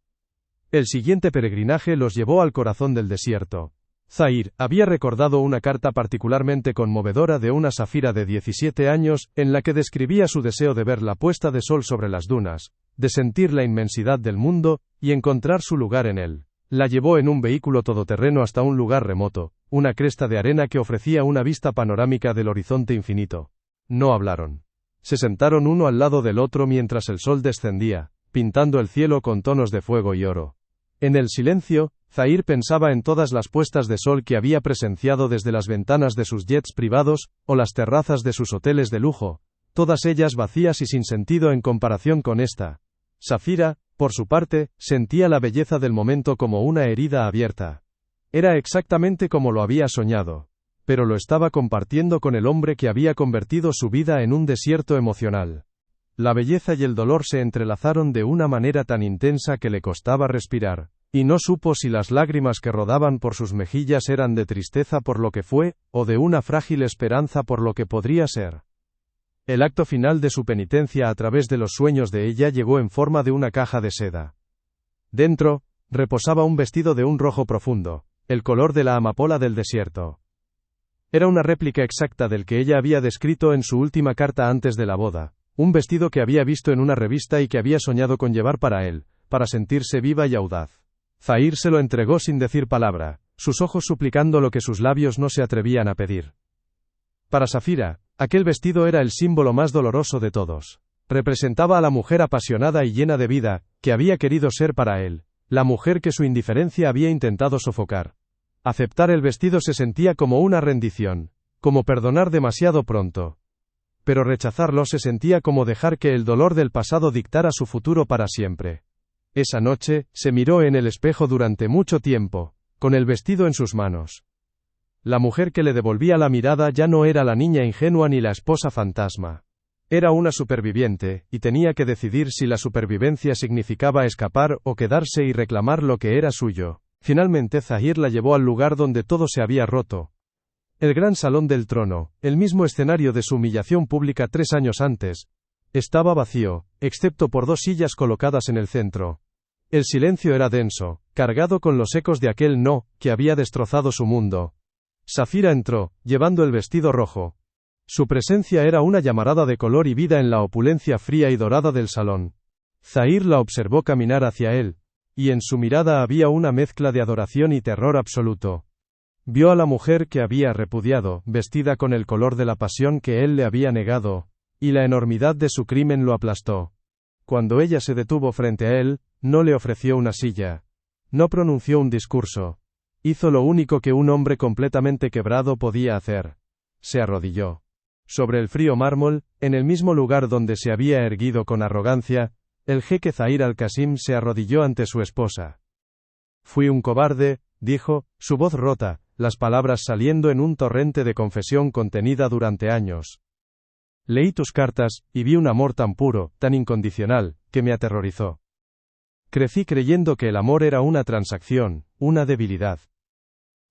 A: El siguiente peregrinaje los llevó al corazón del desierto. Zahir había recordado una carta particularmente conmovedora de una Safira de 17 años, en la que describía su deseo de ver la puesta de sol sobre las dunas, de sentir la inmensidad del mundo, y encontrar su lugar en él. La llevó en un vehículo todoterreno hasta un lugar remoto, una cresta de arena que ofrecía una vista panorámica del horizonte infinito. No hablaron. Se sentaron uno al lado del otro mientras el sol descendía, pintando el cielo con tonos de fuego y oro. En el silencio, Zahir pensaba en todas las puestas de sol que había presenciado desde las ventanas de sus jets privados, o las terrazas de sus hoteles de lujo, todas ellas vacías y sin sentido en comparación con esta. Safira, por su parte, sentía la belleza del momento como una herida abierta. Era exactamente como lo había soñado. Pero lo estaba compartiendo con el hombre que había convertido su vida en un desierto emocional. La belleza y el dolor se entrelazaron de una manera tan intensa que le costaba respirar, y no supo si las lágrimas que rodaban por sus mejillas eran de tristeza por lo que fue, o de una frágil esperanza por lo que podría ser. El acto final de su penitencia a través de los sueños de ella llegó en forma de una caja de seda. Dentro, reposaba un vestido de un rojo profundo, el color de la amapola del desierto. Era una réplica exacta del que ella había descrito en su última carta antes de la boda, un vestido que había visto en una revista y que había soñado con llevar para él, para sentirse viva y audaz. Zahir se lo entregó sin decir palabra, sus ojos suplicando lo que sus labios no se atrevían a pedir. Para Safira, aquel vestido era el símbolo más doloroso de todos. Representaba a la mujer apasionada y llena de vida, que había querido ser para él, la mujer que su indiferencia había intentado sofocar. Aceptar el vestido se sentía como una rendición, como perdonar demasiado pronto. Pero rechazarlo se sentía como dejar que el dolor del pasado dictara su futuro para siempre. Esa noche, se miró en el espejo durante mucho tiempo, con el vestido en sus manos. La mujer que le devolvía la mirada ya no era la niña ingenua ni la esposa fantasma. Era una superviviente, y tenía que decidir si la supervivencia significaba escapar o quedarse y reclamar lo que era suyo. Finalmente Zahir la llevó al lugar donde todo se había roto. El gran salón del trono, el mismo escenario de su humillación pública 3 años antes, estaba vacío, excepto por 2 sillas colocadas en el centro. El silencio era denso, cargado con los ecos de aquel no, que había destrozado su mundo. Safira entró, llevando el vestido rojo. Su presencia era una llamarada de color y vida en la opulencia fría y dorada del salón. Zahir la observó caminar hacia él, y en su mirada había una mezcla de adoración y terror absoluto. Vio a la mujer que había repudiado, vestida con el color de la pasión que él le había negado, y la enormidad de su crimen lo aplastó. Cuando ella se detuvo frente a él, no le ofreció una silla. No pronunció un discurso. Hizo lo único que un hombre completamente quebrado podía hacer. Se arrodilló. Sobre el frío mármol, en el mismo lugar donde se había erguido con arrogancia, el jeque Zahir al-Qasim se arrodilló ante su esposa. Fui un cobarde, dijo, su voz rota, las palabras saliendo en un torrente de confesión contenida durante años. Leí tus cartas, y vi un amor tan puro, tan incondicional, que me aterrorizó. Crecí creyendo que el amor era una transacción, una debilidad.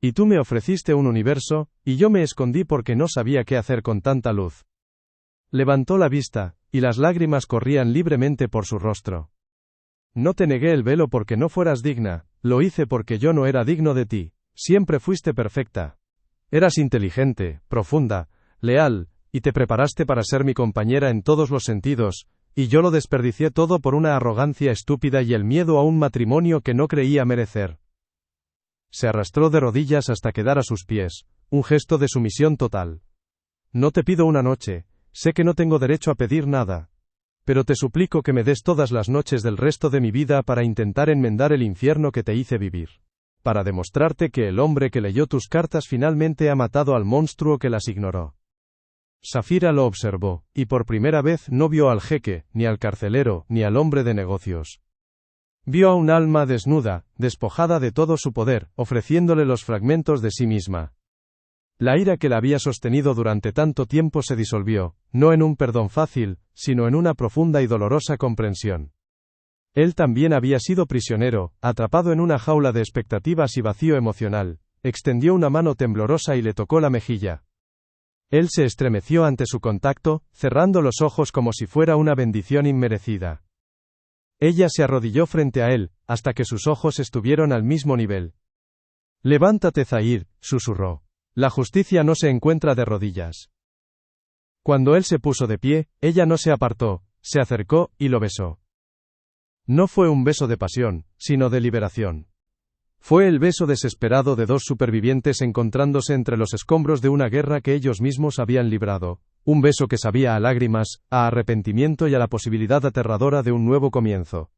A: Y tú me ofreciste un universo, y yo me escondí porque no sabía qué hacer con tanta luz. Levantó la vista, y las lágrimas corrían libremente por su rostro. No te negué el velo porque no fueras digna, lo hice porque yo no era digno de ti. Siempre fuiste perfecta. Eras inteligente, profunda, leal, y te preparaste para ser mi compañera en todos los sentidos, y yo lo desperdicié todo por una arrogancia estúpida y el miedo a un matrimonio que no creía merecer. Se arrastró de rodillas hasta quedar a sus pies, un gesto de sumisión total. No te pido una noche, sé que no tengo derecho a pedir nada. Pero te suplico que me des todas las noches del resto de mi vida para intentar enmendar el infierno que te hice vivir. Para demostrarte que el hombre que leyó tus cartas finalmente ha matado al monstruo que las ignoró. Safira lo observó, y por primera vez no vio al jeque, ni al carcelero, ni al hombre de negocios. Vio a un alma desnuda, despojada de todo su poder, ofreciéndole los fragmentos de sí misma. La ira que la había sostenido durante tanto tiempo se disolvió, no en un perdón fácil, sino en una profunda y dolorosa comprensión. Él también había sido prisionero, atrapado en una jaula de expectativas y vacío emocional. Extendió una mano temblorosa y le tocó la mejilla. Él se estremeció ante su contacto, cerrando los ojos como si fuera una bendición inmerecida. Ella se arrodilló frente a él, hasta que sus ojos estuvieron al mismo nivel. Levántate, Zahir, susurró. La justicia no se encuentra de rodillas. Cuando él se puso de pie, ella no se apartó, se acercó, y lo besó. No fue un beso de pasión, sino de liberación. Fue el beso desesperado de 2 supervivientes encontrándose entre los escombros de una guerra que ellos mismos habían librado. Un beso que sabía a lágrimas, a arrepentimiento y a la posibilidad aterradora de un nuevo comienzo.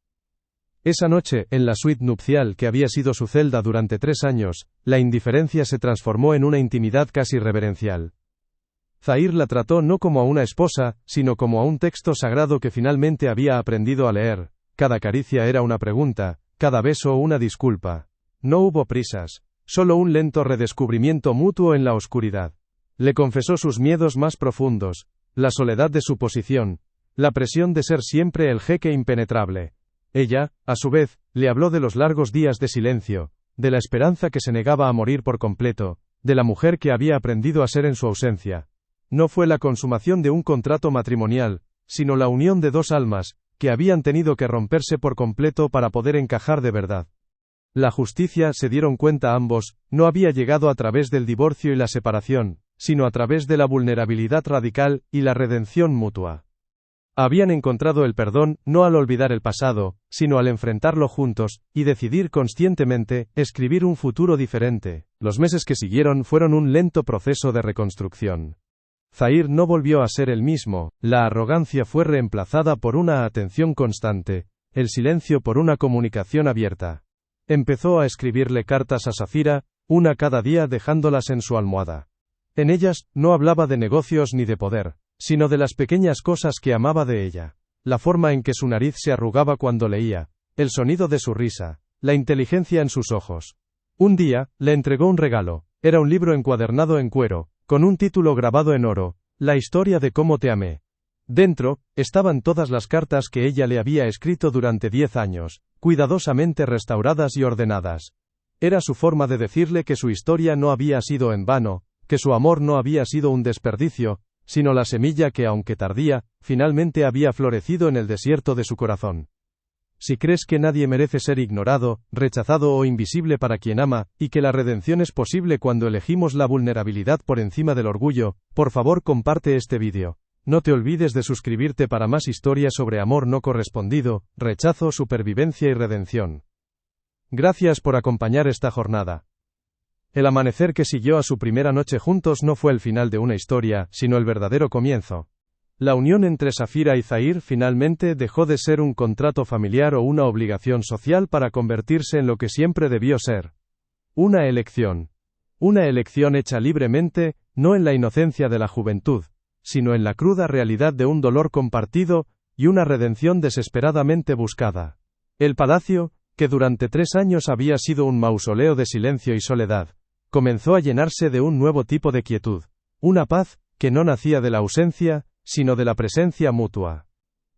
A: Esa noche, en la suite nupcial que había sido su celda durante 3 años, la indiferencia se transformó en una intimidad casi reverencial. Zahir la trató no como a una esposa, sino como a un texto sagrado que finalmente había aprendido a leer. Cada caricia era una pregunta, cada beso una disculpa. No hubo prisas, solo un lento redescubrimiento mutuo en la oscuridad. Le confesó sus miedos más profundos, la soledad de su posición, la presión de ser siempre el jeque impenetrable. Ella, a su vez, le habló de los largos días de silencio, de la esperanza que se negaba a morir por completo, de la mujer que había aprendido a ser en su ausencia. No fue la consumación de un contrato matrimonial, sino la unión de 2 almas, que habían tenido que romperse por completo para poder encajar de verdad. La justicia, se dieron cuenta ambos, no había llegado a través del divorcio y la separación, sino a través de la vulnerabilidad radical y la redención mutua. Habían encontrado el perdón, no al olvidar el pasado, sino al enfrentarlo juntos, y decidir conscientemente, escribir un futuro diferente. Los meses que siguieron fueron un lento proceso de reconstrucción. Zahir no volvió a ser el mismo, la arrogancia fue reemplazada por una atención constante, el silencio por una comunicación abierta. Empezó a escribirle cartas a Safira, una cada día dejándolas en su almohada. En ellas, no hablaba de negocios ni de poder, sino de las pequeñas cosas que amaba de ella. La forma en que su nariz se arrugaba cuando leía, el sonido de su risa, la inteligencia en sus ojos. Un día, le entregó un regalo, era un libro encuadernado en cuero, con un título grabado en oro, La historia de cómo te amé. Dentro, estaban todas las cartas que ella le había escrito durante 10 años, cuidadosamente restauradas y ordenadas. Era su forma de decirle que su historia no había sido en vano, que su amor no había sido un desperdicio, sino la semilla que, aunque tardía, finalmente había florecido en el desierto de su corazón. Si crees que nadie merece ser ignorado, rechazado o invisible para quien ama, y que la redención es posible cuando elegimos la vulnerabilidad por encima del orgullo, por favor comparte este vídeo. No te olvides de suscribirte para más historias sobre amor no correspondido, rechazo, supervivencia y redención. Gracias por acompañar esta jornada. El amanecer que siguió a su primera noche juntos no fue el final de una historia, sino el verdadero comienzo. La unión entre Safira y Zahir finalmente dejó de ser un contrato familiar o una obligación social para convertirse en lo que siempre debió ser. Una elección. Una elección hecha libremente, no en la inocencia de la juventud, sino en la cruda realidad de un dolor compartido, y una redención desesperadamente buscada. El palacio, que durante 3 años había sido un mausoleo de silencio y soledad, comenzó a llenarse de un nuevo tipo de quietud. Una paz, que no nacía de la ausencia, sino de la presencia mutua.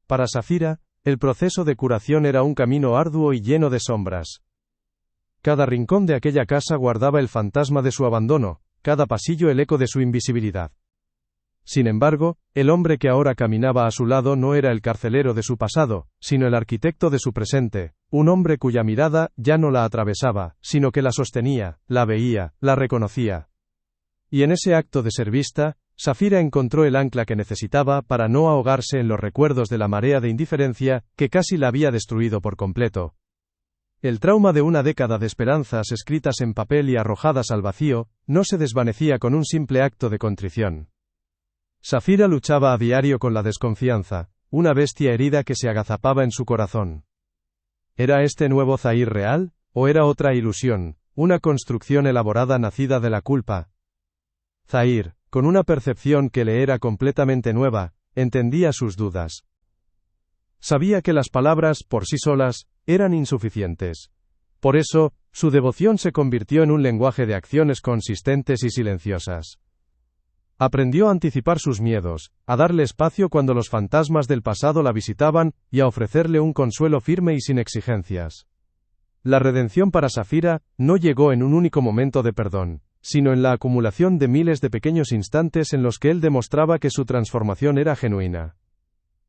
A: Para Safira, el proceso de curación era un camino arduo y lleno de sombras. Cada rincón de aquella casa guardaba el fantasma de su abandono, cada pasillo el eco de su invisibilidad. Sin embargo, el hombre que ahora caminaba a su lado no era el carcelero de su pasado, sino el arquitecto de su presente, un hombre cuya mirada ya no la atravesaba, sino que la sostenía, la veía, la reconocía. Y en ese acto de ser vista, Safira encontró el ancla que necesitaba para no ahogarse en los recuerdos de la marea de indiferencia, que casi la había destruido por completo. El trauma de una década de esperanzas escritas en papel y arrojadas al vacío, no se desvanecía con un simple acto de contrición. Safira luchaba a diario con la desconfianza, una bestia herida que se agazapaba en su corazón. ¿Era este nuevo Zahir real, o era otra ilusión, una construcción elaborada nacida de la culpa? Zahir, con una percepción que le era completamente nueva, entendía sus dudas. Sabía que las palabras, por sí solas, eran insuficientes. Por eso, su devoción se convirtió en un lenguaje de acciones consistentes y silenciosas. Aprendió a anticipar sus miedos, a darle espacio cuando los fantasmas del pasado la visitaban, y a ofrecerle un consuelo firme y sin exigencias. La redención para Safira no llegó en un único momento de perdón, sino en la acumulación de miles de pequeños instantes en los que él demostraba que su transformación era genuina.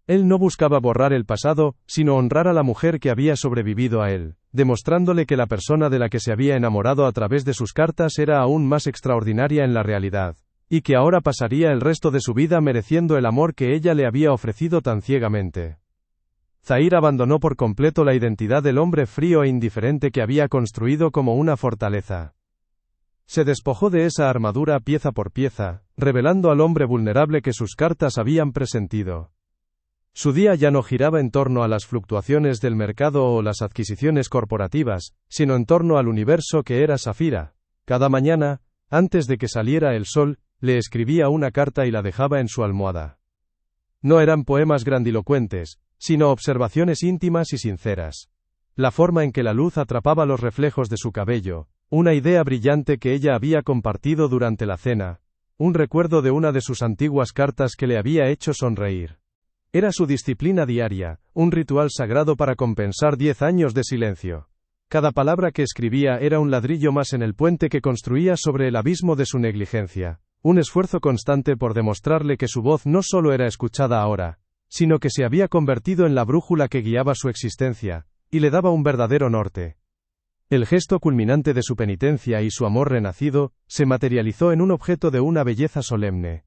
A: Él no buscaba borrar el pasado, sino honrar a la mujer que había sobrevivido a él, demostrándole que la persona de la que se había enamorado a través de sus cartas era aún más extraordinaria en la realidad, y que ahora pasaría el resto de su vida mereciendo el amor que ella le había ofrecido tan ciegamente. Zahir abandonó por completo la identidad del hombre frío e indiferente que había construido como una fortaleza. Se despojó de esa armadura pieza por pieza, revelando al hombre vulnerable que sus cartas habían presentido. Su día ya no giraba en torno a las fluctuaciones del mercado o las adquisiciones corporativas, sino en torno al universo que era Safira. Cada mañana, antes de que saliera el sol, le escribía una carta y la dejaba en su almohada. No eran poemas grandilocuentes, sino observaciones íntimas y sinceras. La forma en que la luz atrapaba los reflejos de su cabello, una idea brillante que ella había compartido durante la cena, un recuerdo de una de sus antiguas cartas que le había hecho sonreír. Era su disciplina diaria, un ritual sagrado para compensar 10 años de silencio. Cada palabra que escribía era un ladrillo más en el puente que construía sobre el abismo de su negligencia, un esfuerzo constante por demostrarle que su voz no solo era escuchada ahora, sino que se había convertido en la brújula que guiaba su existencia, y le daba un verdadero norte. El gesto culminante de su penitencia y su amor renacido, se materializó en un objeto de una belleza solemne.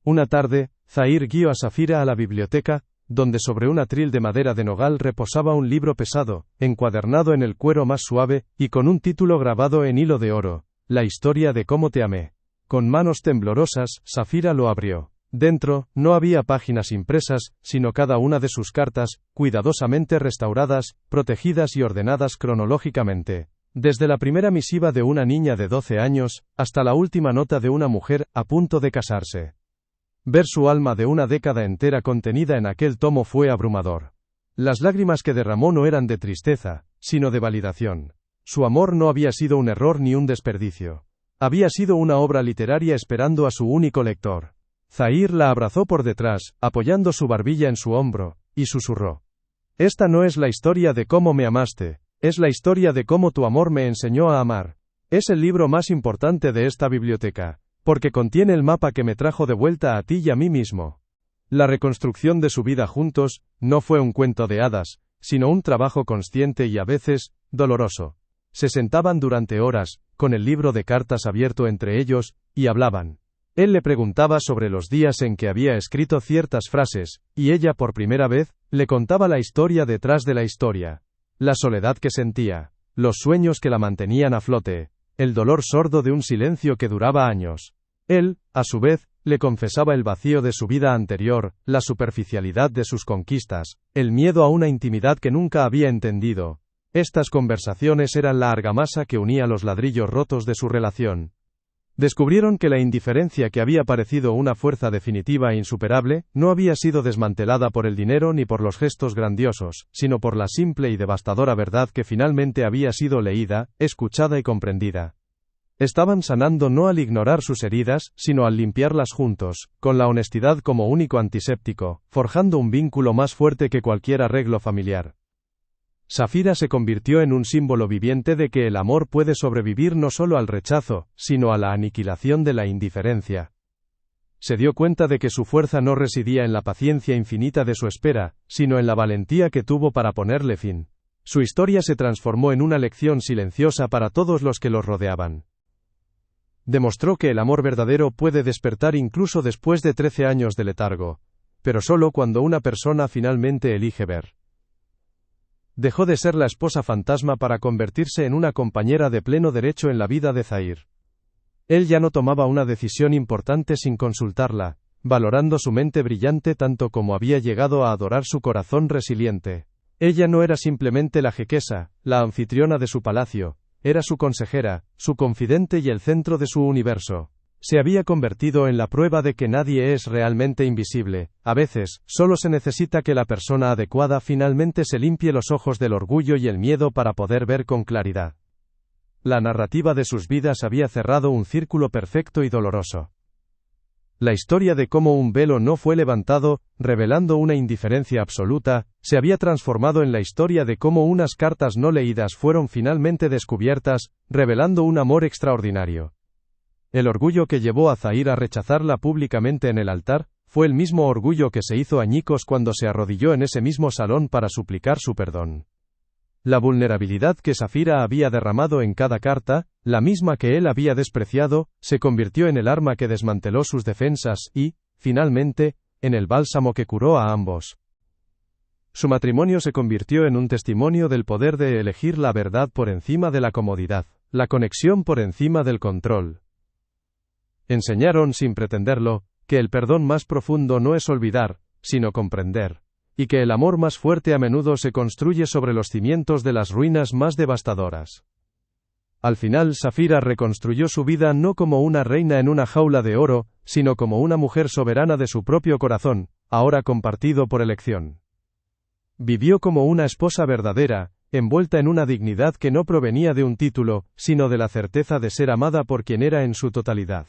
A: Una tarde, Zahir guió a Safira a la biblioteca, donde sobre un atril de madera de nogal reposaba un libro pesado, encuadernado en el cuero más suave, y con un título grabado en hilo de oro, La historia de cómo te amé. Con manos temblorosas, Safira lo abrió. Dentro, no había páginas impresas, sino cada una de sus cartas, cuidadosamente restauradas, protegidas y ordenadas cronológicamente. Desde la primera misiva de una niña de 12 años, hasta la última nota de una mujer, a punto de casarse. Ver su alma de una década entera contenida en aquel tomo fue abrumador. Las lágrimas que derramó no eran de tristeza, sino de validación. Su amor no había sido un error ni un desperdicio. Había sido una obra literaria esperando a su único lector. Zahir la abrazó por detrás, apoyando su barbilla en su hombro, y susurró. Esta no es la historia de cómo me amaste, es la historia de cómo tu amor me enseñó a amar. Es el libro más importante de esta biblioteca, porque contiene el mapa que me trajo de vuelta a ti y a mí mismo. La reconstrucción de su vida juntos, no fue un cuento de hadas, sino un trabajo consciente y a veces, doloroso. Se sentaban durante horas, con el libro de cartas abierto entre ellos, y hablaban. Él le preguntaba sobre los días en que había escrito ciertas frases, y ella por primera vez, le contaba la historia detrás de la historia. La soledad que sentía, los sueños que la mantenían a flote, el dolor sordo de un silencio que duraba años. Él, a su vez, le confesaba el vacío de su vida anterior, la superficialidad de sus conquistas, el miedo a una intimidad que nunca había entendido. Estas conversaciones eran la argamasa que unía los ladrillos rotos de su relación. Descubrieron que la indiferencia que había parecido una fuerza definitiva e insuperable, no había sido desmantelada por el dinero ni por los gestos grandiosos, sino por la simple y devastadora verdad que finalmente había sido leída, escuchada y comprendida. Estaban sanando no al ignorar sus heridas, sino al limpiarlas juntos, con la honestidad como único antiséptico, forjando un vínculo más fuerte que cualquier arreglo familiar. Safira se convirtió en un símbolo viviente de que el amor puede sobrevivir no solo al rechazo, sino a la aniquilación de la indiferencia. Se dio cuenta de que su fuerza no residía en la paciencia infinita de su espera, sino en la valentía que tuvo para ponerle fin. Su historia se transformó en una lección silenciosa para todos los que los rodeaban. Demostró que el amor verdadero puede despertar incluso después de 13 años de letargo, pero solo cuando una persona finalmente elige ver. Dejó de ser la esposa fantasma para convertirse en una compañera de pleno derecho en la vida de Zahir. Él ya no tomaba una decisión importante sin consultarla, valorando su mente brillante tanto como había llegado a adorar su corazón resiliente. Ella no era simplemente la jequesa, la anfitriona de su palacio, era su consejera, su confidente y el centro de su universo. Se había convertido en la prueba de que nadie es realmente invisible. A veces, solo se necesita que la persona adecuada finalmente se limpie los ojos del orgullo y el miedo para poder ver con claridad. La narrativa de sus vidas había cerrado un círculo perfecto y doloroso. La historia de cómo un velo no fue levantado, revelando una indiferencia absoluta, se había transformado en la historia de cómo unas cartas no leídas fueron finalmente descubiertas, revelando un amor extraordinario. El orgullo que llevó a Zahir a rechazarla públicamente en el altar, fue el mismo orgullo que se hizo añicos cuando se arrodilló en ese mismo salón para suplicar su perdón. La vulnerabilidad que Safira había derramado en cada carta, la misma que él había despreciado, se convirtió en el arma que desmanteló sus defensas y, finalmente, en el bálsamo que curó a ambos. Su matrimonio se convirtió en un testimonio del poder de elegir la verdad por encima de la comodidad, la conexión por encima del control. Enseñaron sin pretenderlo, que el perdón más profundo no es olvidar, sino comprender, y que el amor más fuerte a menudo se construye sobre los cimientos de las ruinas más devastadoras. Al final Safira reconstruyó su vida no como una reina en una jaula de oro, sino como una mujer soberana de su propio corazón, ahora compartido por elección. Vivió como una esposa verdadera, envuelta en una dignidad que no provenía de un título, sino de la certeza de ser amada por quien era en su totalidad.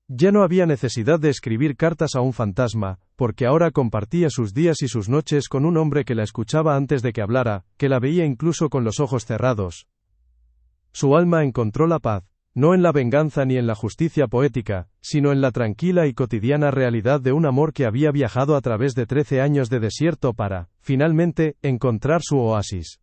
A: Ya no había necesidad de escribir cartas a un fantasma, porque ahora compartía sus días y sus noches con un hombre que la escuchaba antes de que hablara, que la veía incluso con los ojos cerrados. Su alma encontró la paz, no en la venganza ni en la justicia poética, sino en la tranquila y cotidiana realidad de un amor que había viajado a través de 13 años de desierto para, finalmente, encontrar su oasis.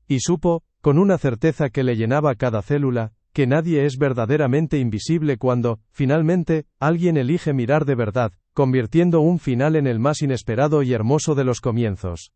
A: Y supo, con una certeza que le llenaba cada célula, que nadie es verdaderamente invisible cuando, finalmente, alguien elige mirar de verdad, convirtiendo un final en el más inesperado y hermoso de los comienzos.